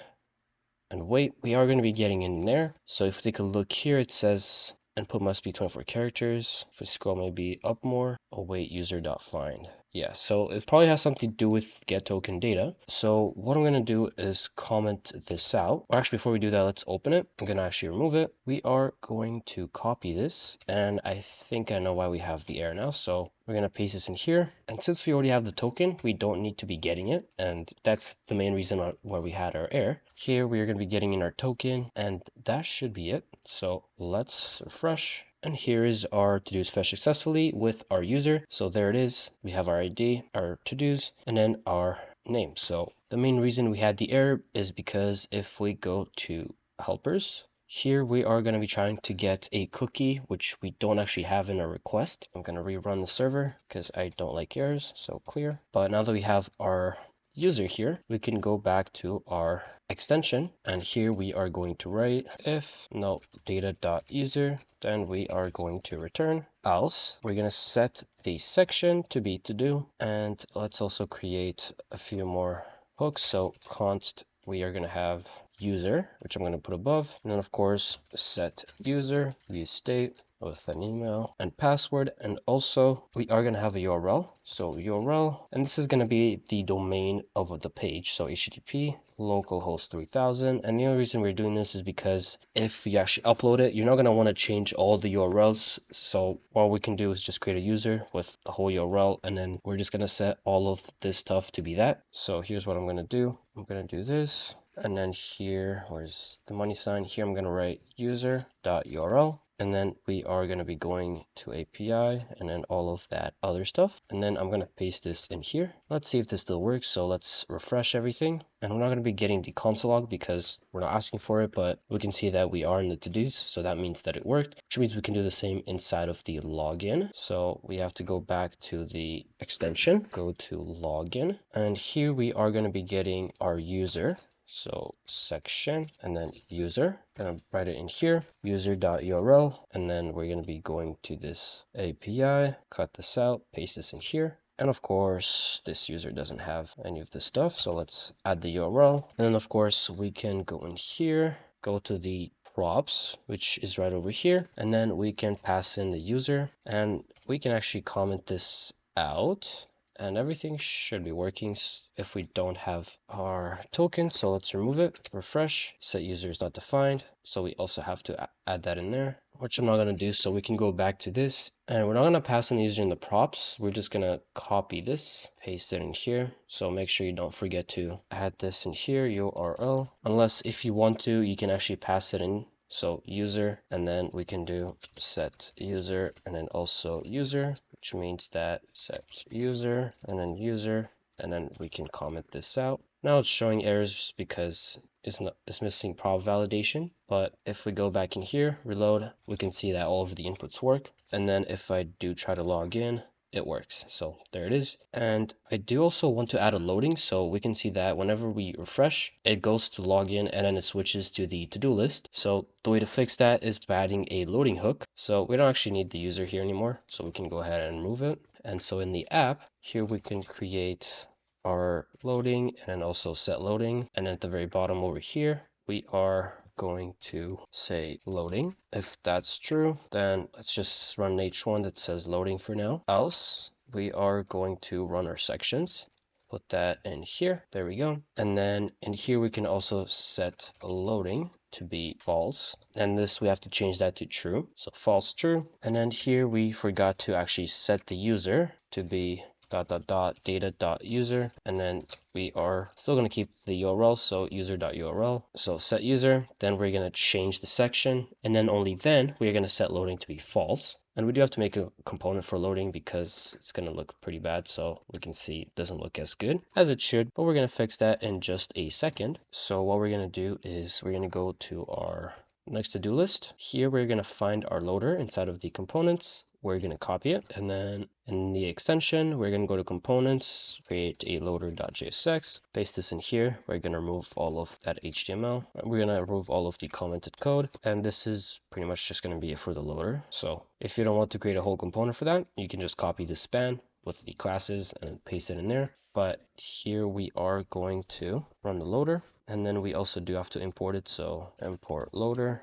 A: and wait, we are going to be getting in there. So if we take a look here, it says input must be 24 characters. If we scroll maybe up more, await user.find. Yeah, so it probably has something to do with get token data. So what I'm going to do is comment this out. Or actually, before we do that, let's open it. I'm going to actually remove it. We are going to copy this, and I think I know why we have the error now. So we're going to paste this in here. And since we already have the token, we don't need to be getting it. And that's the main reason why we had our error. Here, we are going to be getting in our token, and that should be it. So let's refresh. And here is our to-dos fetched successfully with our user. So there it is. We have our ID, our to-dos, and then our name. So the main reason we had the error is because if we go to helpers, here we are going to be trying to get a cookie, which we don't actually have in our request. I'm going to rerun the server because I don't like errors, so clear. But now that we have our user here, we can go back to our extension, and here we are going to write if no data.user, then we are going to return else. We're going to set the section to be to do, and let's also create a few more hooks. So const, we are going to have user, which I'm going to put above, and then of course set user view state with an email and password, and also we are going to have a URL. So URL, and this is going to be the domain of the page, so http localhost 3000. And the only reason we're doing this is because if you actually upload it, you're not going to want to change all the URLs. So what we can do is just create a user with the whole URL, and then we're just going to set all of this stuff to be that. So here's what I'm going to do. I'm going to do this, and then here, where's the money sign? Here I'm going to write user.url. And then we are going to be going to API and then all of that other stuff. And then I'm going to paste this in here. Let's see if this still works. So let's refresh everything. And we're not going to be getting the console log because we're not asking for it, but we can see that we are in the to-dos. So that means that it worked, which means we can do the same inside of the login. So we have to go back to the extension, go to login. And here we are going to be getting our user. So section and then user, gonna write it in here, user.url, and then we're gonna be going to this API, cut this out, paste this in here. And of course, this user doesn't have any of this stuff. So let's add the URL. And then of course we can go in here, go to the props, which is right over here. And then we can pass in the user, and we can actually comment this out. And everything should be working if we don't have our token. So let's remove it, refresh, set user is not defined. So we also have to add that in there, which I'm not going to do. So we can go back to this, and we're not going to pass in the user in the props. We're just going to copy this, paste it in here. So make sure you don't forget to add this in here, URL, unless if you want to, you can actually pass it in. So user, and then we can do set user and then also user, which means that set user and then we can comment this out. Now it's showing errors because it's missing prob validation. But if we go back in here, reload, we can see that all of the inputs work. And then if I do try to log in, it works. So there it is. And I do also want to add a loading, so we can see that whenever we refresh, it goes to login and then it switches to the to-do list. So the way to fix that is by adding a loading hook. So we don't actually need the user here anymore, so we can go ahead and remove it. And so in the app here, we can create our loading and then also set loading. And at the very bottom over here, we are going to say loading. If that's true, then let's just run h1 that says loading for now. Else, we are going to run our sections. Put that in here. There we go. And then in here, we can also set loading to be false. And this, we have to change that to true. So false, true. And then here, we forgot to actually set the user to be data.user, and then we are still going to keep the URL, so user.url. So set user, then we're going to change the section, and then only then we're going to set loading to be false. And we do have to make a component for loading because it's going to look pretty bad, so we can see it doesn't look as good as it should, but we're going to fix that in just a second. So what we're going to do is we're going to go to our next to-do list. Here we're going to find our loader inside of the components. We're going to copy it, and then in the extension, we're going to go to components, create a loader.jsx, paste this in here. We're going to remove all of that HTML. We're going to remove all of the commented code, and this is pretty much just going to be it for the loader. So if you don't want to create a whole component for that, you can just copy the span with the classes and paste it in there. But here we are going to run the loader, and then we also do have to import it. So import loader,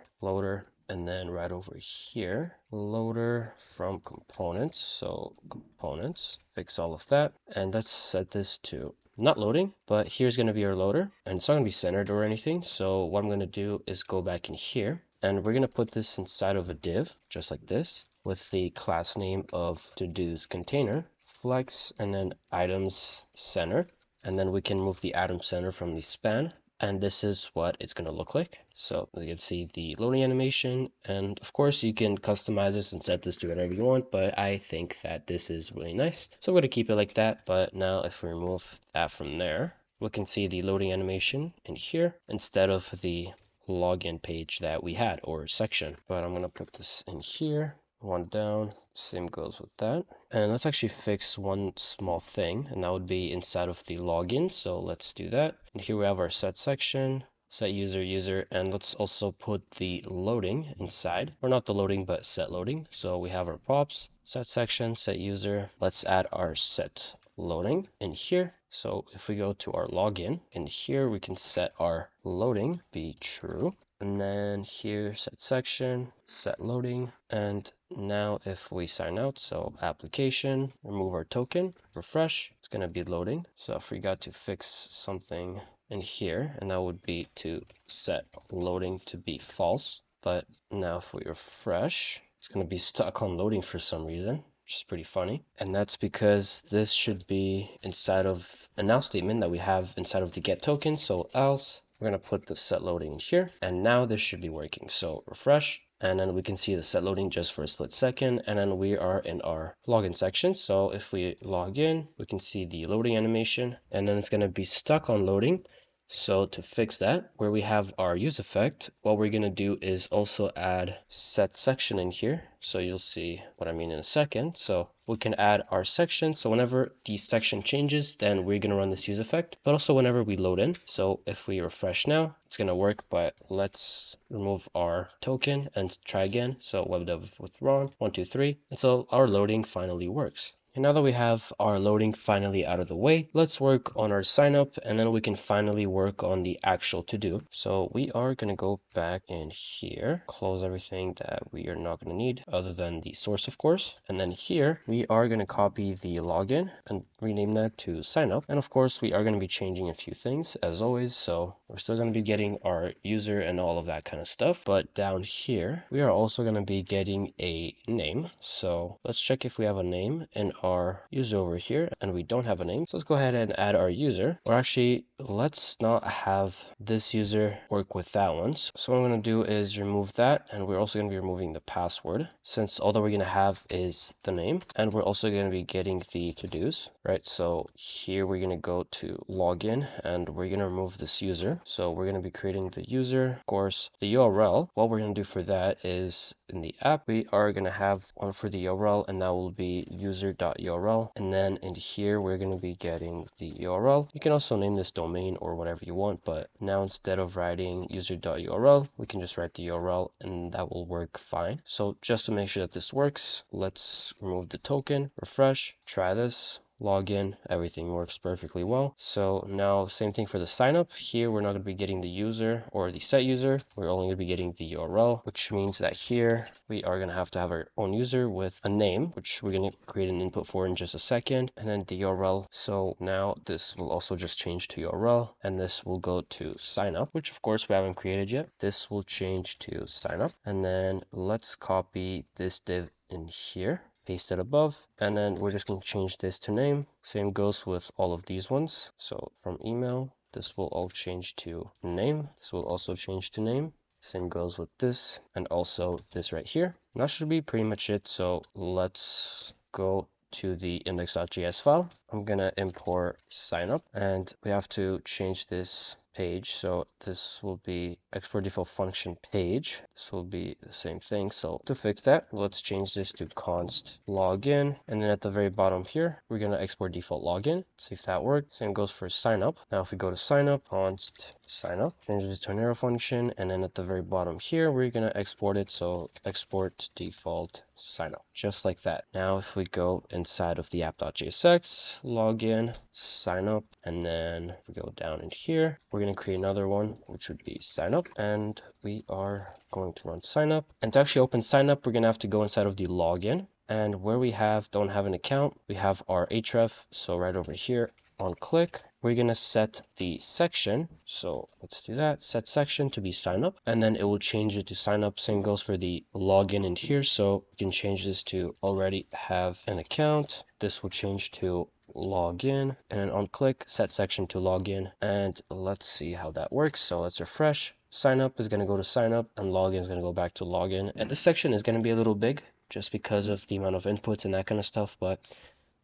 A: and then right over here, loader from components. So components, fix all of that. And let's set this to not loading, but here's going to be our loader, and it's not going to be centered or anything. So what I'm going to do is go back in here, and we're going to put this inside of a div, just like this, with the class name of to-dos container, flex, and then items center. And then we can move the item center from the span. And this is what it's going to look like. So you can see the loading animation, and of course you can customize this and set this to whatever you want, but I think that this is really nice. So we're going to keep it like that. But now if we remove that from there, we can see the loading animation in here instead of the login page that we had or section. But I'm going to put this in here, one down. Same goes with that. And let's actually fix one small thing, and that would be inside of the login. So let's do that. And here we have our set section, set user, and let's also put the loading inside, or not the loading, but set loading. So we have our props, set section, set user. Let's add our set loading in here. So if we go to our login, in here we can set our loading be true. And then here, set section, set loading. And now if we sign out, so application, remove our token, refresh, it's going to be loading. So I forgot to fix something in here, and that would be to set loading to be false. But now if we refresh, it's going to be stuck on loading for some reason, which is pretty funny. And that's because this should be inside of a now statement that we have inside of the get token. So else, we're going to put the set loading in here, and now this should be working. So refresh, and then we can see the set loading just for a split second, and then we are in our login section. So if we log in, we can see the loading animation, and then it's going to be stuck on loading. So to fix that, where we have our use effect, what we're going to do is also add set section in here. So you'll see what I mean in a second. So we can add our section. So whenever the section changes, then we're going to run this use effect, but also whenever we load in. So if we refresh now, it's going to work, but let's remove our token and try again. So web dev withdrawn, 1, 2, 3. And so our loading finally works. And now that we have our loading finally out of the way, let's work on our sign up, and then we can finally work on the actual to-do. So we are going to go back in here, close everything that we are not going to need other than the source, of course. And then here we are going to copy the login and rename that to sign up. And of course, we are going to be changing a few things as always. So we're still going to be getting our user and all of that kind of stuff. But down here, we are also going to be getting a name. So let's check if we have a name in our user over here, and we don't have a name. So let's go ahead and add our user, or actually let's not have this user work with that one. So what I'm going to do is remove that, and we're also going to be removing the password, since all that we're going to have is the name, and we're also going to be getting the to-dos, right? So here we're going to go to login, and we're going to remove this user. So we're going to be creating the user, of course, the URL. What we're going to do for that is in the app, we are going to have one for the URL, and that will be user.url. user.url, and then in here we're going to be getting the URL. You can also name this domain or whatever you want, but now instead of writing user.url, we can just write the URL and that will work fine. So just to make sure that this works, let's remove the token, refresh, try this, log in, everything works perfectly well. So now same thing for the sign up. Here we're not going to be getting the user or the set user, we're only going to be getting the URL, which means that here we are going to have our own user with a name, which we're going to create an input for in just a second, and then the URL. So now this will also just change to URL, and this will go to sign up, which of course we haven't created yet. This will change to sign up, and then let's copy this div in here, paste it above, and then we're just going to change this to name. Same goes with all of these ones. So from email, this will all change to name. This will also change to name. Same goes with this and also this right here. And that should be pretty much it. So let's go to the index.js file. I'm going to import signup, and we have to change this page. So this will be export default function page. This will be the same thing. So to fix that, let's change this to const login. And then at the very bottom here, we're going to export default login. See if that worked. Same goes for sign up. Now if we go to sign up, const sign up, change this to an arrow function. And then at the very bottom here, we're going to export it. So export default sign up, just like that. Now if we go inside of the app.jsx, login, sign up, and then if we go down in here, we're going to create another one, which would be sign up, and we are going to run sign up. And to actually open sign up, we're going to have to go inside of the login, and where we don't have an account, we have our href. So right over here on click, we're going to set the section. So let's do that, set section to be sign up, and then it will change it to sign up. Same goes for the login in here. So we can change this to already have an account. This will change to login, and then on click, set section to login. And let's see how that works. So let's refresh. Sign up is going to go to sign up, and login is going to go back to login. And this section is going to be a little big just because of the amount of inputs and that kind of stuff, but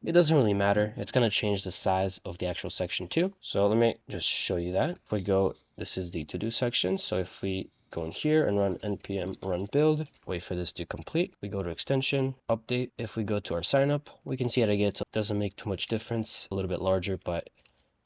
A: it doesn't really matter. It's going to change the size of the actual section too. So let me just show you that. If we go, this is the to-do section. So if we go in here and run npm run build, wait for this to complete, we go to extension, update. If we go to our sign up, we can see that it doesn't make too much difference, a little bit larger, but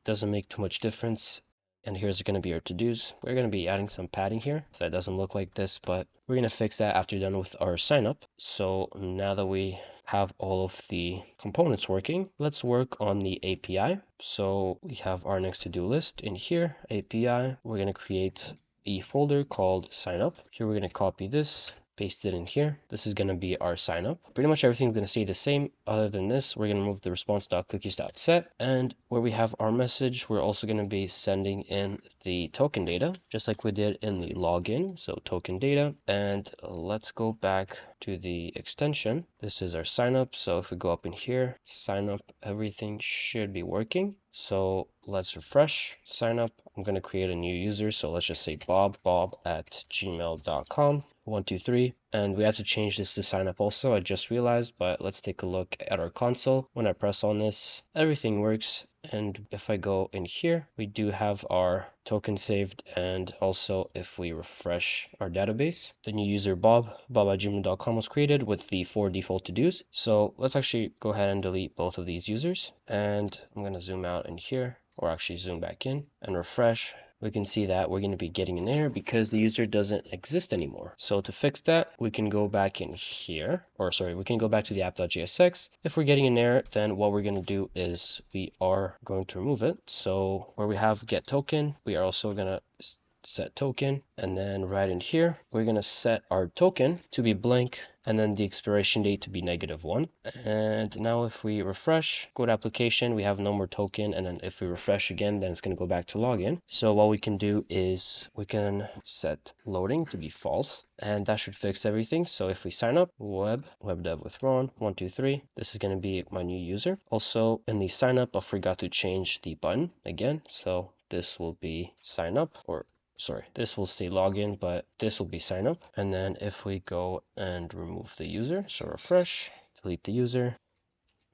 A: doesn't make too much difference. And here's going to be our to-dos. We're going to be adding some padding here so it doesn't look like this, but we're going to fix that after you're done with our sign up. So now that we have all of the components working, let's work on the API. So we have our next to-do list in here, API. We're going to create a folder called sign up. Here we're going to copy this, paste it in here. This is going to be our sign up. Pretty much everything's going to stay the same. Other than this, we're going to move the response.cookies.set, and where we have our message, we're also going to be sending in the token data, just like we did in the login. So token data, and let's go back to the extension. This is our sign up. So if we go up in here, sign up, everything should be working. So let's refresh, sign up. I'm going to create a new user. So let's just say bob@gmail.com. 1, 2, 3, and we have to change this to sign up also. I just realized, but let's take a look at our console. When I press on this, everything works. And if I go in here, we do have our token saved. And also if we refresh our database, the new user bob@gmail.com was created with the 4 default to-dos. So let's actually go ahead and delete both of these users. And I'm going to zoom out in here, or actually zoom back in and refresh. We can see that we're going to be getting an error because the user doesn't exist anymore. So to fix that, we can go back in here, or sorry, we can go back to the app.jsx. If we're getting an error, then what we're going to do is we are going to remove it. So where we have get token, we are also going to set token, and then right in here, we're going to set our token to be blank, and then the expiration date to be -1. And now if we refresh, go to application, we have no more token, and then if we refresh again, then it's going to go back to login. So what we can do is we can set loading to be false, and that should fix everything. So if we sign up, web dev with Ron, 1, 2, 3, this is going to be my new user. Also in the sign up, I forgot to change the button again. So this will be sign up, or sorry, this will say login, but this will be sign up. And then if we go and remove the user, so refresh, delete the user,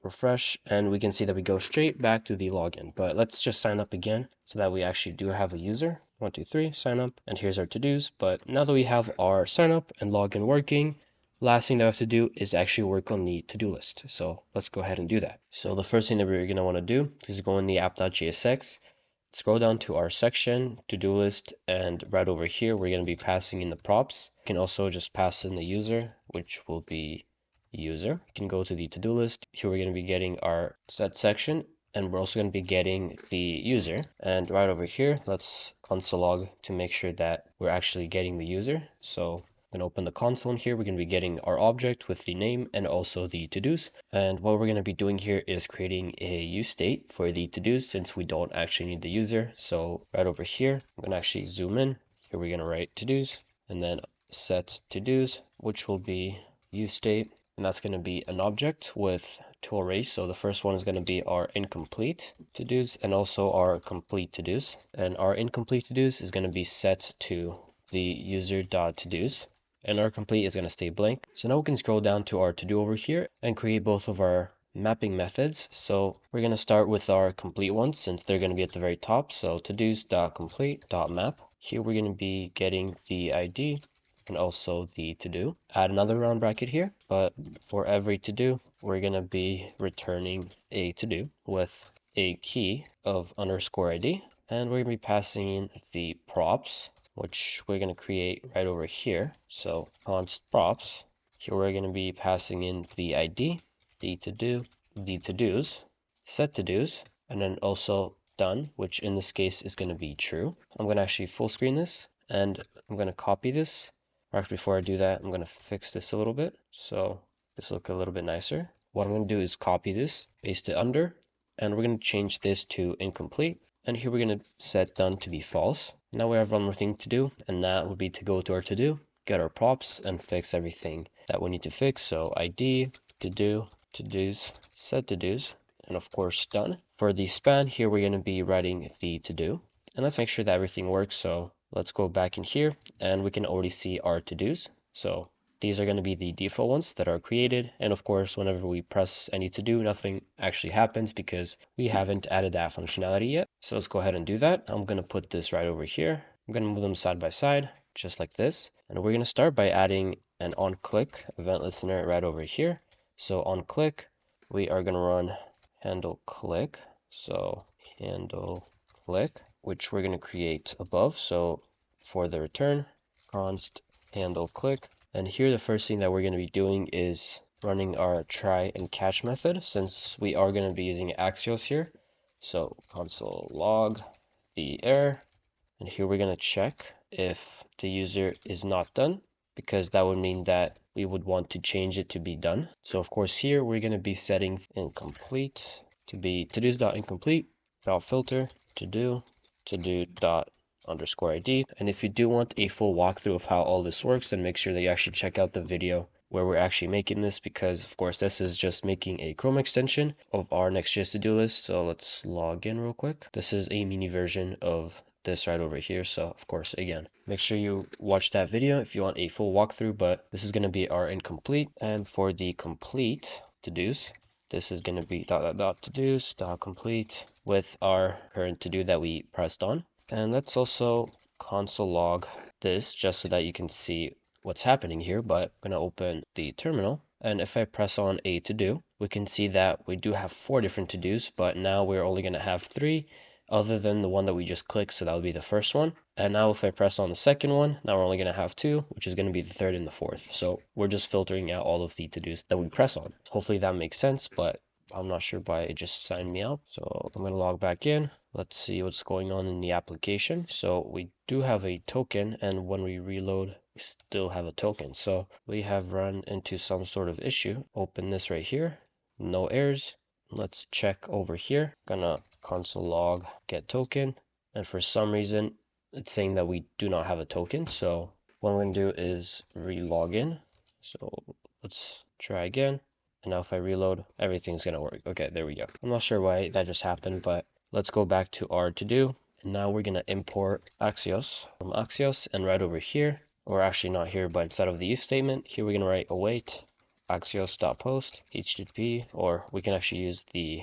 A: refresh, and we can see that we go straight back to the login. But let's just sign up again so that we actually do have a user. 1, 2, 3, sign up, and here's our to-dos. But now that we have our sign up and login working, Last thing that we have to do is actually work on the to-do list. So let's go ahead and do that. So the first thing that we're going to want to do is go in the app.jsx, scroll down to our section, to-do list, and right over here, we're going to be passing in the props. You can also just pass in the user, which will be user. You can go to the to-do list. Here we're going to be getting our set section, and we're also going to be getting the user. And right over here, let's console log to make sure that we're actually getting the user. So I'm going to open the console in here. We're going to be getting our object with the name and also the to-dos. And what we're going to be doing here is creating a use state for the to-dos since we don't actually need the user. So right over here, I'm going to actually zoom in. Here we're going to write to-dos and then set to-dos, which will be use state. And that's going to be an object with two arrays. So the first one is going to be our incomplete to-dos and also our complete to-dos. And our incomplete to-dos is going to be set to the user.todos. And our complete is going to stay blank. So now we can scroll down to our to-do over here and create both of our mapping methods. So we're going to start with our complete ones since they're going to be at the very top. So todos.complete.map. Here we're going to be getting the ID and also the to-do. Add another round bracket here, but for every to-do, we're going to be returning a to-do with a key of underscore ID. And we're going to be passing in the props, which we're going to create right over here. So const props, here we're going to be passing in the ID, the to-do, the to-dos, set to-dos, and then also done, which in this case is going to be true. I'm going to actually full screen this and I'm going to copy this. Actually, before I do that, I'm going to fix this a little bit. So this will look a little bit nicer. What I'm going to do is copy this, paste it under, and we're going to change this to incomplete. And here we're going to set done to be false. Now we have one more thing to do, and that would be to go to our to-do, get our props, and fix everything that we need to fix. So ID, to-do, to-dos, set to-dos, and of course done. For the span, here we're going to be writing the to-do. And let's make sure that everything works. So let's go back in here, and we can already see our to-dos. So these are going to be the default ones that are created. And of course, whenever we press any to do, nothing actually happens because we haven't added that functionality yet. So let's go ahead and do that. I'm going to put this right over here. I'm going to move them side by side, just like this. And we're going to start by adding an on-click event listener right over here. So on click, we are going to run handle click. So handle click, which we're going to create above. So for the return, const handle click. And here the first thing that we're going to be doing is running our try and catch method since we are going to be using Axios here. So console log the error, and here we're going to check if the user is not done, because that would mean that we would want to change it to be done. So of course here we're going to be setting incomplete to be todos.incomplete filter to do dot underscore ID. And if you do want a full walkthrough of how all this works, then make sure that you actually check out the video where we're actually making this, because of course this is just making a Chrome extension of our Next.js to-do list. So let's log in real quick. This is a mini version of this right over here. So of course, again, make sure you watch that video if you want a full walkthrough, but this is going to be our incomplete. And for the complete to-dos, this is going to be .to-dos .complete with our current to-do that we pressed on. And let's also console log this just so that you can see what's happening here. But I'm going to open the terminal, and if I press on a to-do, we can see that we do have 4 different to-dos, but now we're only going to have 3 other than the one that we just clicked, so that would be the first one. And now if I press on the second one, now we're only going to have 2, which is going to be the third and the fourth. So we're just filtering out all of the to-dos that we press on. Hopefully that makes sense, but I'm not sure why it just signed me out. So I'm going to log back in. Let's see what's going on in the application. So we do have a token, and when we reload, we still have a token. So we have run into some sort of issue. Open this right here. No errors. Let's check over here. Gonna console log get token. And for some reason, it's saying that we do not have a token. So what I'm going to do is re-log in. So let's try again. And now if I reload, everything's going to work. Okay, there we go. I'm not sure why that just happened, but let's go back to our to-do. And now we're going to import Axios from Axios, and right over here, or actually not here, but instead of the if statement, here we're going to write await axios.post http, or we can actually use the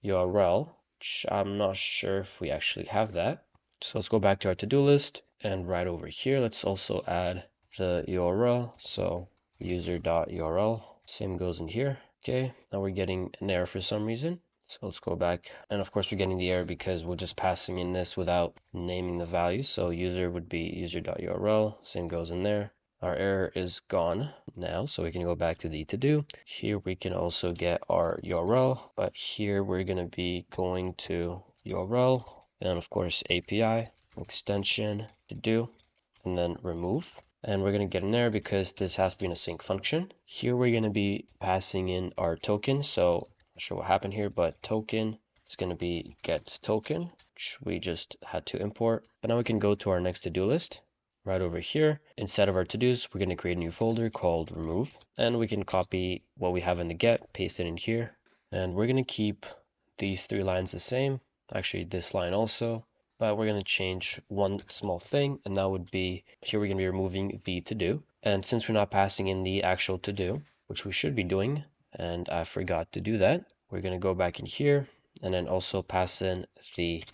A: URL, which I'm not sure if we actually have that. So let's go back to our to-do list, and right over here, let's also add the URL. So user.url. Same goes in here. Okay, now we're getting an error for some reason. So let's go back. And of course, we're getting the error because we're just passing in this without naming the value. So user would be user.url. Same goes in there. Our error is gone now, so we can go back to the to-do. Here we can also get our URL, but here we're going to be going to URL, and of course API, extension, to-do, and then remove. And we're going to get an error because this has to be an async function. Here we're going to be passing in our token. So I'm not sure what happened here, but token is going to be get token, which we just had to import. But now we can go to our next to-do list. Right over here, instead of our to-dos, we're going to create a new folder called remove, and we can copy what we have in the get, paste it in here, and we're going to keep these 3 lines the same, actually this line also, but we're going to change one small thing, and that would be here we're going to be removing the to-do, and since we're not passing in the actual to-do, which we should be doing, and I forgot to do that, we're going to go back in here and then also pass in the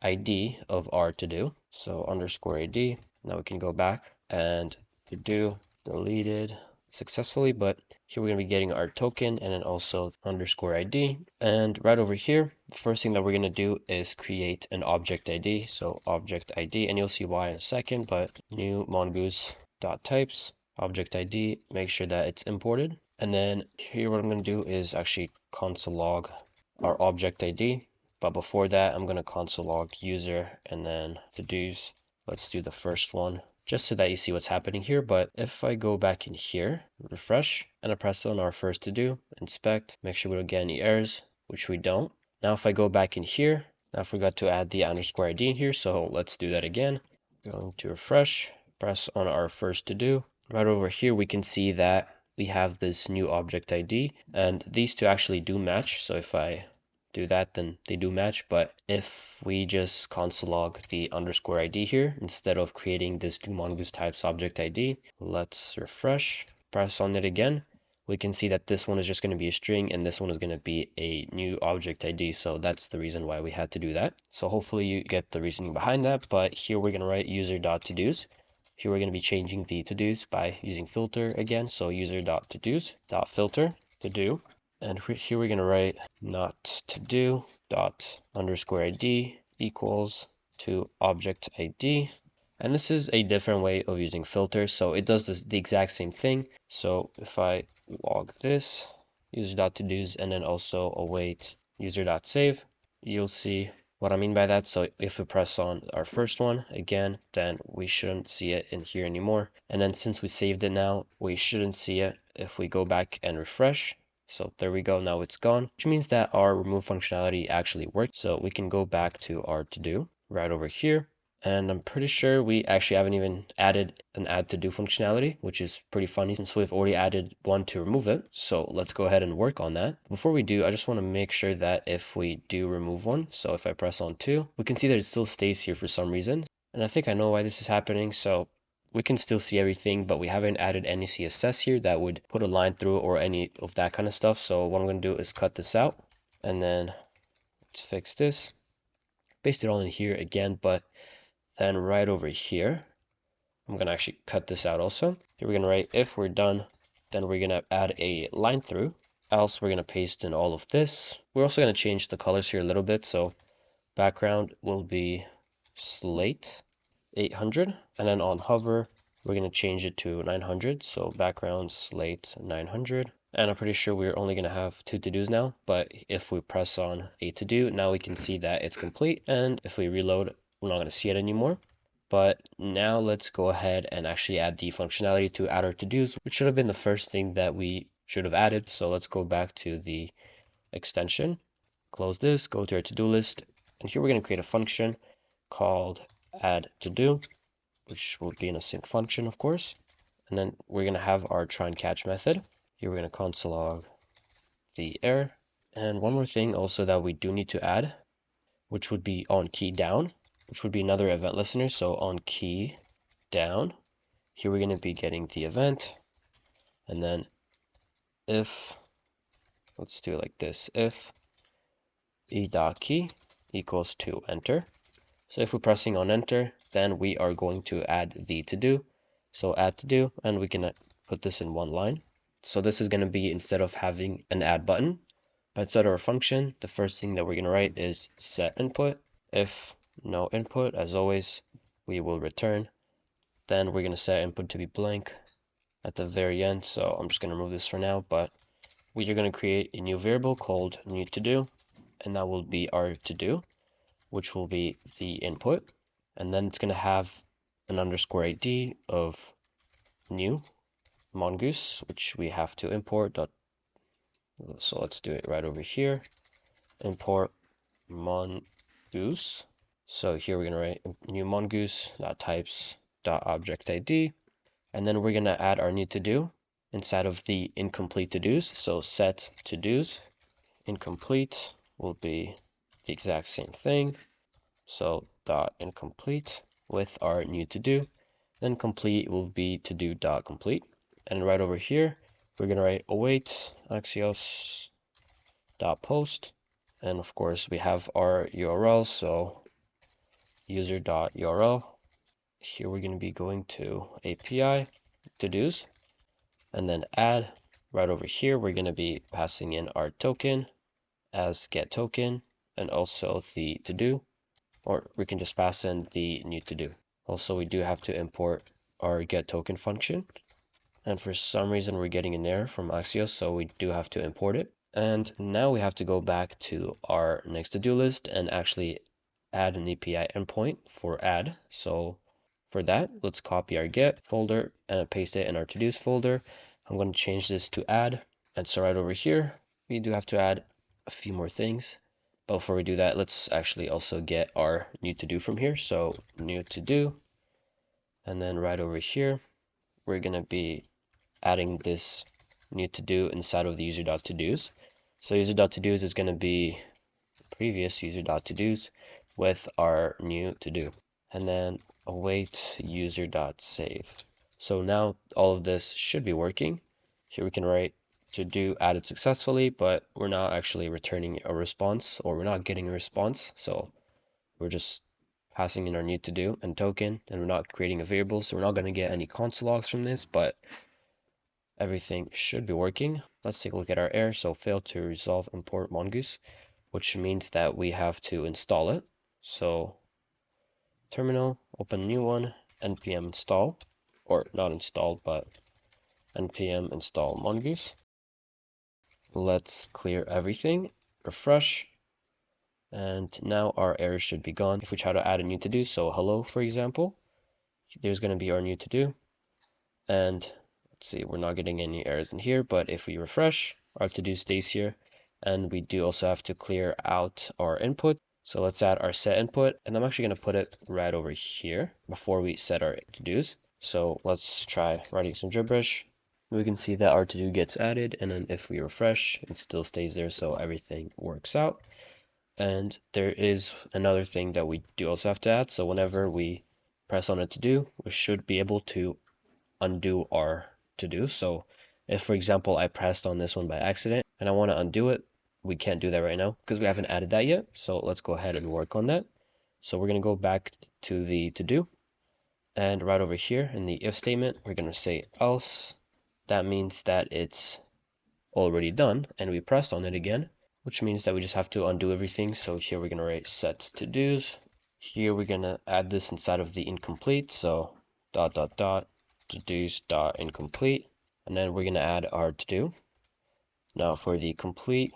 A: ID of our to-do, so underscore ID. Now we can go back and to-do deleted successfully, but here we're going to be getting our token and then also underscore ID. And right over here, the first thing that we're going to do is create an object ID. So object ID, and you'll see why in a second, but new mongoose.types, object ID, make sure that it's imported. And then here what I'm going to do is actually console log our object ID. But before that, I'm going to console log user and then to-dos. Let's do the first one just so that you see what's happening here. But if I go back in here, refresh, and I press on our first to-do, inspect, make sure we don't get any errors, which we don't. Now if I go back in here, I forgot to add the underscore ID in here, so let's do that again. Going to refresh, press on our first to-do. Right over here, we can see that we have this new object ID, and these two actually do match. So if I do that, then they do match. But if we just console log the underscore ID here instead of creating this new mongoose types object ID, let's refresh, press on it again, we can see that this one is just going to be a string and this one is going to be a new object ID. So that's the reason why we had to do that. So hopefully you get the reasoning behind that. But here we're going to write user.todos. Here we're going to be changing the to-dos by using filter again. So user.todos.filter to-do. And here we're going to write not to do dot underscore ID equals to object ID. And this is a different way of using filters. So it does the exact same thing. So if I log this user.todos and then also await user.save, you'll see what I mean by that. So if we press on our first one again, then we shouldn't see it in here anymore. And then since we saved it now, we shouldn't see it if we go back and refresh. So there we go, now it's gone, which means that our remove functionality actually worked. So we can go back to our to-do right over here. And I'm pretty sure we actually haven't even added an add to do functionality, which is pretty funny since we've already added one to remove it. So let's go ahead and work on that. Before we do, I just want to make sure that if we do remove one, so if I press on 2, we can see that it still stays here for some reason. And I think I know why this is happening. So we can still see everything, but we haven't added any CSS here that would put a line through or any of that kind of stuff. So what I'm going to do is cut this out and then let's fix this. Paste it all in here again, but then right over here, I'm going to actually cut this out also. Here we're going to write if we're done, then we're going to add a line through. Else we're going to paste in all of this. We're also going to change the colors here a little bit. So background will be slate 800, and then on hover we're going to change it to 900, so background slate 900. And I'm pretty sure we're only going to have 2 to-dos now, but if we press on a to-do, now we can see that it's complete, and if we reload, we're not going to see it anymore. But now let's go ahead and actually add the functionality to add our to-dos, which should have been the first thing that we should have added. So let's go back to the extension, close this, go to our to-do list, and here we're going to create a function called add to do, which will be an async function, of course. And then we're going to have our try and catch method. Here we're going to console log the error. And one more thing also that we do need to add, which would be on key down, which would be another event listener. So on key down, here we're going to be getting the event. And then if, let's do it like this, if e.key equals to enter. So if we're pressing on enter, then we are going to add the to-do. So add to-do, and we can put this in one line. So this is going to be, instead of having an add button, inside our function, the first thing that we're going to write is set input. If no input, as always, we will return. Then we're going to set input to be blank at the very end. So I'm just going to remove this for now, but we are going to create a new variable called new to do, and that will be our to do, which will be the input. And then it's going to have an underscore ID of new mongoose, which we have to import. So let's do it right over here. Import mongoose. So here we're going to write new mongoose.types.object ID. And then we're going to add our new to do inside of the incomplete to do's. So set to do's incomplete will be the exact same thing. So dot incomplete with our new to do. Then complete will be to do dot complete. And right over here, we're going to write await Axios dot post. And of course, we have our URL. So user dot URL. Here we're going to be going to API to do's and then add. Right over here, we're going to be passing in our token as get token and also the to do, or we can just pass in the new to do. Also, we do have to import our get token function. And for some reason, we're getting an error from Axios, so we do have to import it. And now we have to go back to our next to-do list and actually add an API endpoint for add. So for that, let's copy our get folder and paste it in our to-dos folder. I'm going to change this to add. And so right over here, we do have to add a few more things. But before we do that, let's actually also get our new to-do from here. So new to-do. And then right over here, we're going to be adding this new to-do inside of the user.todos. So user.todos is going to be previous user.todos with our new to-do. And then await user.save. So now all of this should be working. Here we can write to do added successfully, but we're not actually returning a response, or we're not getting a response. So we're just passing in our new to do and token, and we're not creating a variable. So we're not going to get any console logs from this, but everything should be working. Let's take a look at our error. So failed to resolve import mongoose, which means that we have to install it. So terminal, open a new one, npm install, or not install, but npm install mongoose. Let's clear everything, refresh, and now our error should be gone. If we try to add a new to do, so hello, for example, there's going to be our new to do. And let's see, we're not getting any errors in here, but if we refresh, our to do stays here. And we do also have to clear out our input. So let's add our set input, and I'm actually going to put it right over here before we set our to-dos. So let's try writing some gibberish. We can see that our to-do gets added, and then if we refresh, it still stays there, so everything works out. And there is another thing that we do also have to add. So whenever we press on a to-do, we should be able to undo our to-do. So if, for example, I pressed on this one by accident and I want to undo it, we can't do that right now because we haven't added that yet. So let's go ahead and work on that. So we're going to go back to the to-do, and right over here in the if statement, we're going to say else. That means that it's already done, and we pressed on it again, which means that we just have to undo everything. So here we're going to write set to-dos. Here we're going to add this inside of the incomplete. So ... to-dos dot incomplete, and then we're going to add our to-do. Now for the complete,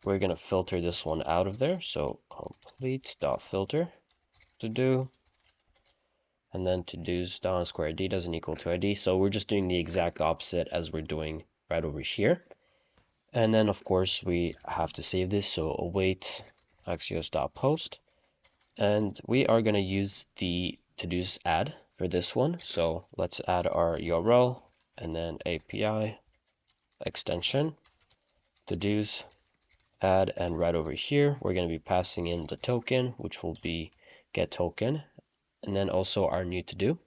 A: we're going to filter this one out of there. So complete dot filter to do, and then to-dos dot square ID doesn't equal to ID. So we're just doing the exact opposite as we're doing right over here. And then of course we have to save this. So await Axios dot post, and we are going to use the to-dos add for this one. So let's add our URL and then API extension to-dos add, and right over here we're going to be passing in the token, which will be get token, and then also our new to-do,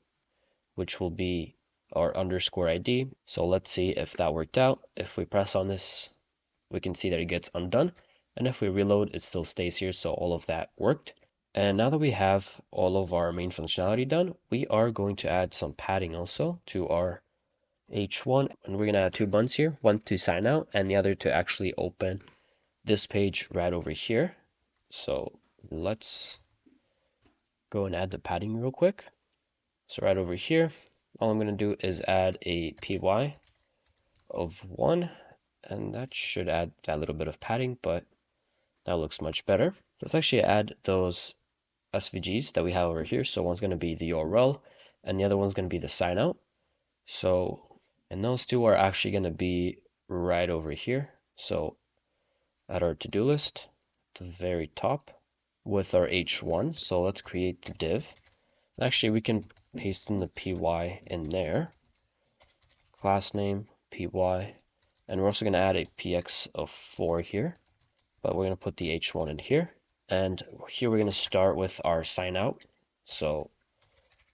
A: which will be our underscore ID. So let's see if that worked out. If we press on this, we can see that it gets undone, and if we reload, it still stays here. So all of that worked. And now that we have all of our main functionality done, we are going to add some padding also to our h1, and we're going to add two buttons here, one to sign out and the other to actually open this page right over here. So let's go and add the padding real quick. So right over here, all I'm going to do is add a py of 1, and that should add that little bit of padding, but that looks much better. Let's actually add those SVGs that we have over here. So one's going to be the URL and the other one's going to be the sign out. So, and those two are actually going to be right over here. So at our to-do list, the very top with our h1. So let's create the div. Actually, we can paste in the py in there. Class name, py, and we're also going to add a px of 4 here, but we're going to put the h1 in here. And here we're going to start with our sign out. So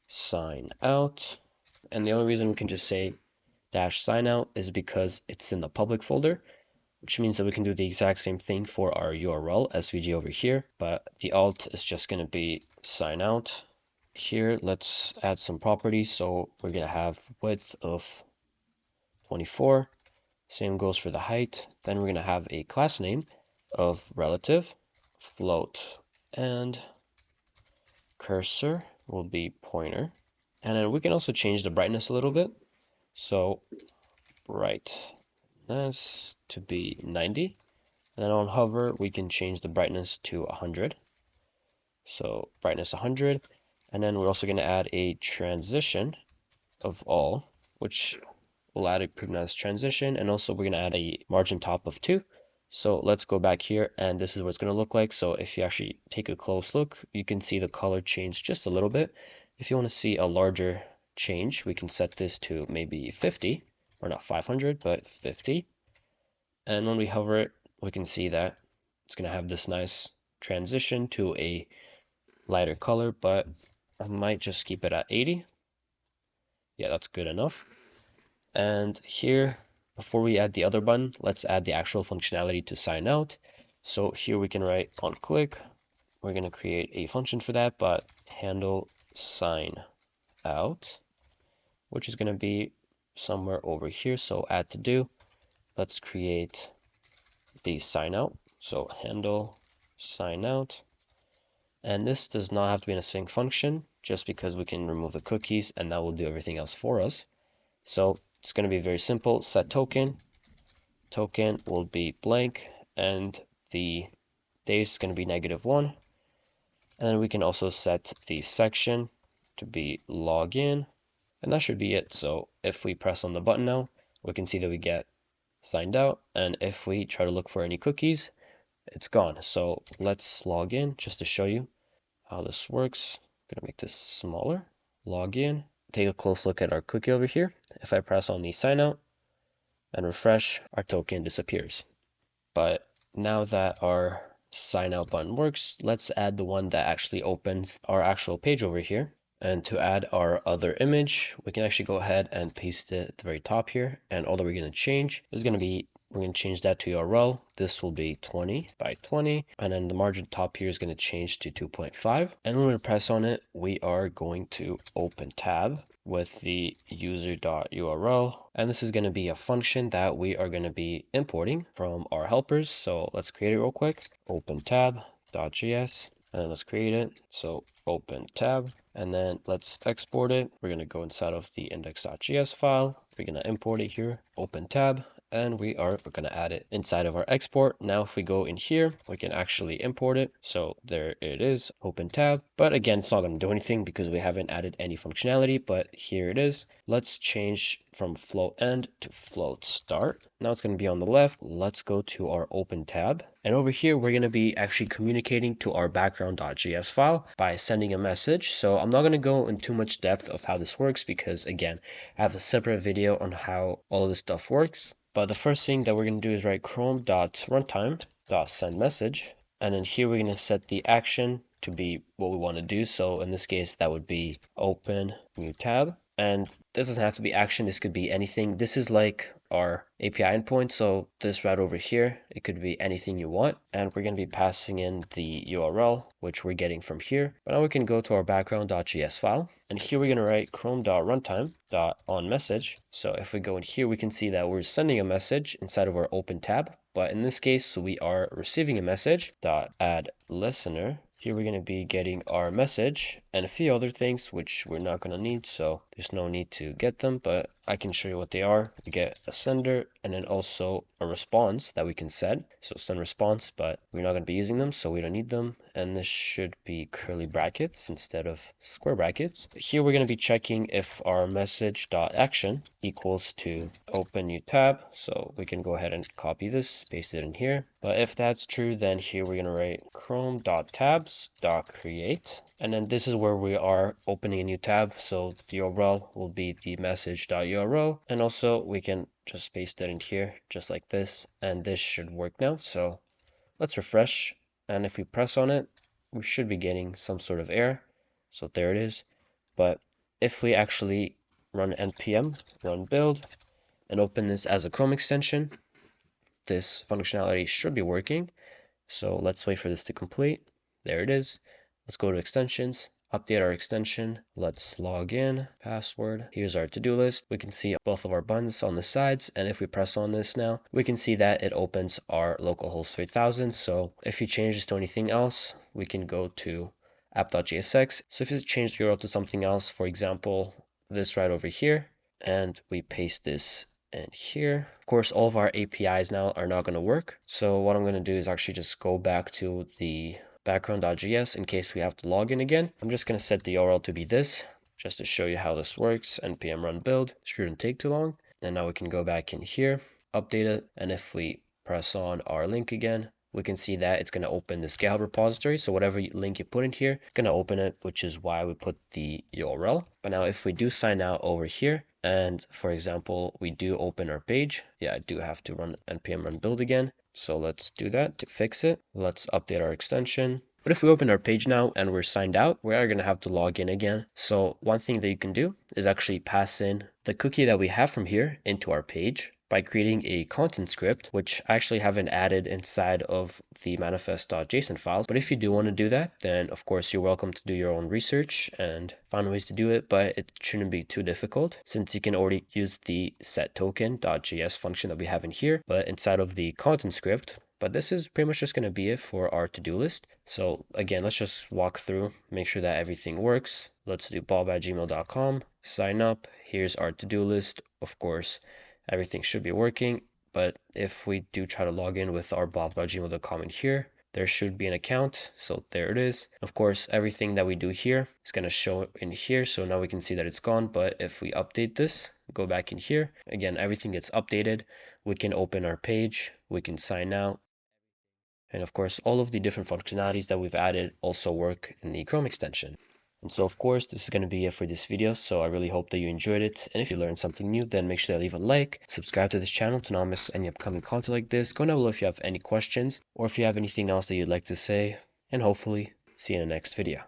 A: sign out. And the only reason we can just say dash sign out is because it's in the public folder, which means that we can do the exact same thing for our URL SVG over here, but the alt is just going to be sign out. Here, let's add some properties. So we're going to have width of 24. Same goes for the height. Then we're going to have a class name of relative, float, and cursor will be pointer. And then we can also change the brightness a little bit. So brightness to be 90. And then on hover, we can change the brightness to 100. So brightness 100. And then we're also going to add a transition of all, which will add a pre-nice transition. And also we're going to add a margin top of 2. So let's go back here, and this is what it's going to look like. So if you actually take a close look, you can see the color change just a little bit. If you want to see a larger change, we can set this to maybe 50, or not 500, but 50. And when we hover it, we can see that it's going to have this nice transition to a lighter color, but I might just keep it at 80. Yeah, that's good enough. And here, before we add the other button, let's add the actual functionality to sign out. So here we can write on click. We're going to create a function for that, but handle sign out, which is going to be somewhere over here. So add to do. Let's create the sign out. So handle sign out. And this does not have to be an async function, just because we can remove the cookies and that will do everything else for us. So it's going to be very simple. Set token. Token will be blank, and the date is going to be -1. And then we can also set the section to be login, and that should be it. So if we press on the button now, we can see that we get signed out. And if we try to look for any cookies, it's gone. So let's log in just to show you how this works. I'm going to make this smaller. Log in. Take a close look at our cookie over here. If I press on the sign out and refresh, our token disappears. But now that our sign out button works, let's add the one that actually opens our actual page over here. And to add our other image, we can actually go ahead and paste it at the very top here. And all that we're going to change is going to be, we're going to change that to URL. This will be 20 by 20. And then the margin top here is going to change to 2.5. And when we press on it, we are going to open tab with the user.url. And this is going to be a function that we are going to be importing from our helpers. So let's create it real quick. Open tab.js. And then let's create it. So open tab, and then let's export it. We're going to go inside of the index.js file. We're going to import it here, open tab, and we're going to add it inside of our export. Now, if we go in here, we can actually import it. So there it is, open tab. But again, it's not going to do anything because we haven't added any functionality, but here it is. Let's change from float end to float start. Now it's going to be on the left. Let's go to our open tab. And over here, we're going to be actually communicating to our background.js file by sending a message. So I'm not going to go in too much depth of how this works because, again, I have a separate video on how all of this stuff works. But the first thing that we're going to do is write chrome.runtime.sendMessage. And then here we're going to set the action to be what we want to do. So in this case, that would be open new tab. And this doesn't have to be action. This could be anything. This is like our API endpoint. So this right over here, it could be anything you want. And we're going to be passing in the URL, which we're getting from here. But now we can go to our background.js file. And here we're going to write chrome.runtime.onMessage. So if we go in here, we can see that we're sending a message inside of our open tab. But in this case, we are receiving a message. Add listener. Here we're going to be getting our message and a few other things which we're not going to need, so there's no need to get them, but I can show you what they are. We get a sender and then also a response that we can set. So send response, but we're not going to be using them, so we don't need them. And this should be curly brackets instead of square brackets. Here we're going to be checking if our message.action equals to open new tab. So we can go ahead and copy this, paste it in here. But if that's true, then here we're going to write chrome.tabs.create. And then this is where we are opening a new tab. So the URL will be the message.url. And also we can just paste it in here just like this. And this should work now. So let's refresh. And if we press on it, we should be getting some sort of error. So there it is. But if we actually run npm run build and open this as a Chrome extension, this functionality should be working. So let's wait for this to complete. There it is. Let's go to extensions, update our extension. Let's log in, password. Here's our to-do list. We can see both of our buttons on the sides. And if we press on this now, we can see that it opens our localhost 3000. So if you change this to anything else, we can go to app.jsx. So if you change the URL to something else, for example, this right over here, and we paste this in here. Of course, all of our APIs now are not going to work. So what I'm going to do is actually just go back to the background.js in case we have to log in again. I'm just going to set the URL to be this, just to show you how this works. npm run build shouldn't take too long. And now we can go back in here, update it, and if we press on our link again, we can see that it's going to open this GitHub repository. So whatever link you put in here, it's going to open it, which is why we put the URL. But now if we do sign out over here, and for example, we do open our page, yeah, I do have to run npm run build again. So let's do that to fix it. Let's update our extension. But if we open our page now and we're signed out, we are going to have to log in again. So one thing that you can do is actually pass in the cookie that we have from here into our page by creating a content script, which I actually haven't added inside of the manifest.json files. But if you do want to do that, then of course you're welcome to do your own research and find ways to do it, but it shouldn't be too difficult since you can already use the setToken.js function that we have in here, but inside of the content script. But this is pretty much just going to be it for our to-do list. So again, let's just walk through, make sure that everything works. Let's do bob@gmail.com, sign up. Here's our to-do list. Of course, everything should be working, but if we do try to log in with our bob@gmail.com in here, there should be an account. So there it is. Of course, everything that we do here is going to show in here. So now we can see that it's gone. But if we update this, go back in here, again, everything gets updated. We can open our page, we can sign out. And of course, all of the different functionalities that we've added also work in the Chrome extension. And so of course, this is going to be it for this video. So I really hope that you enjoyed it. And if you learned something new, then make sure to leave a like, subscribe to this channel to not miss any upcoming content like this. Go down below if you have any questions or if you have anything else that you'd like to say, and hopefully see you in the next video.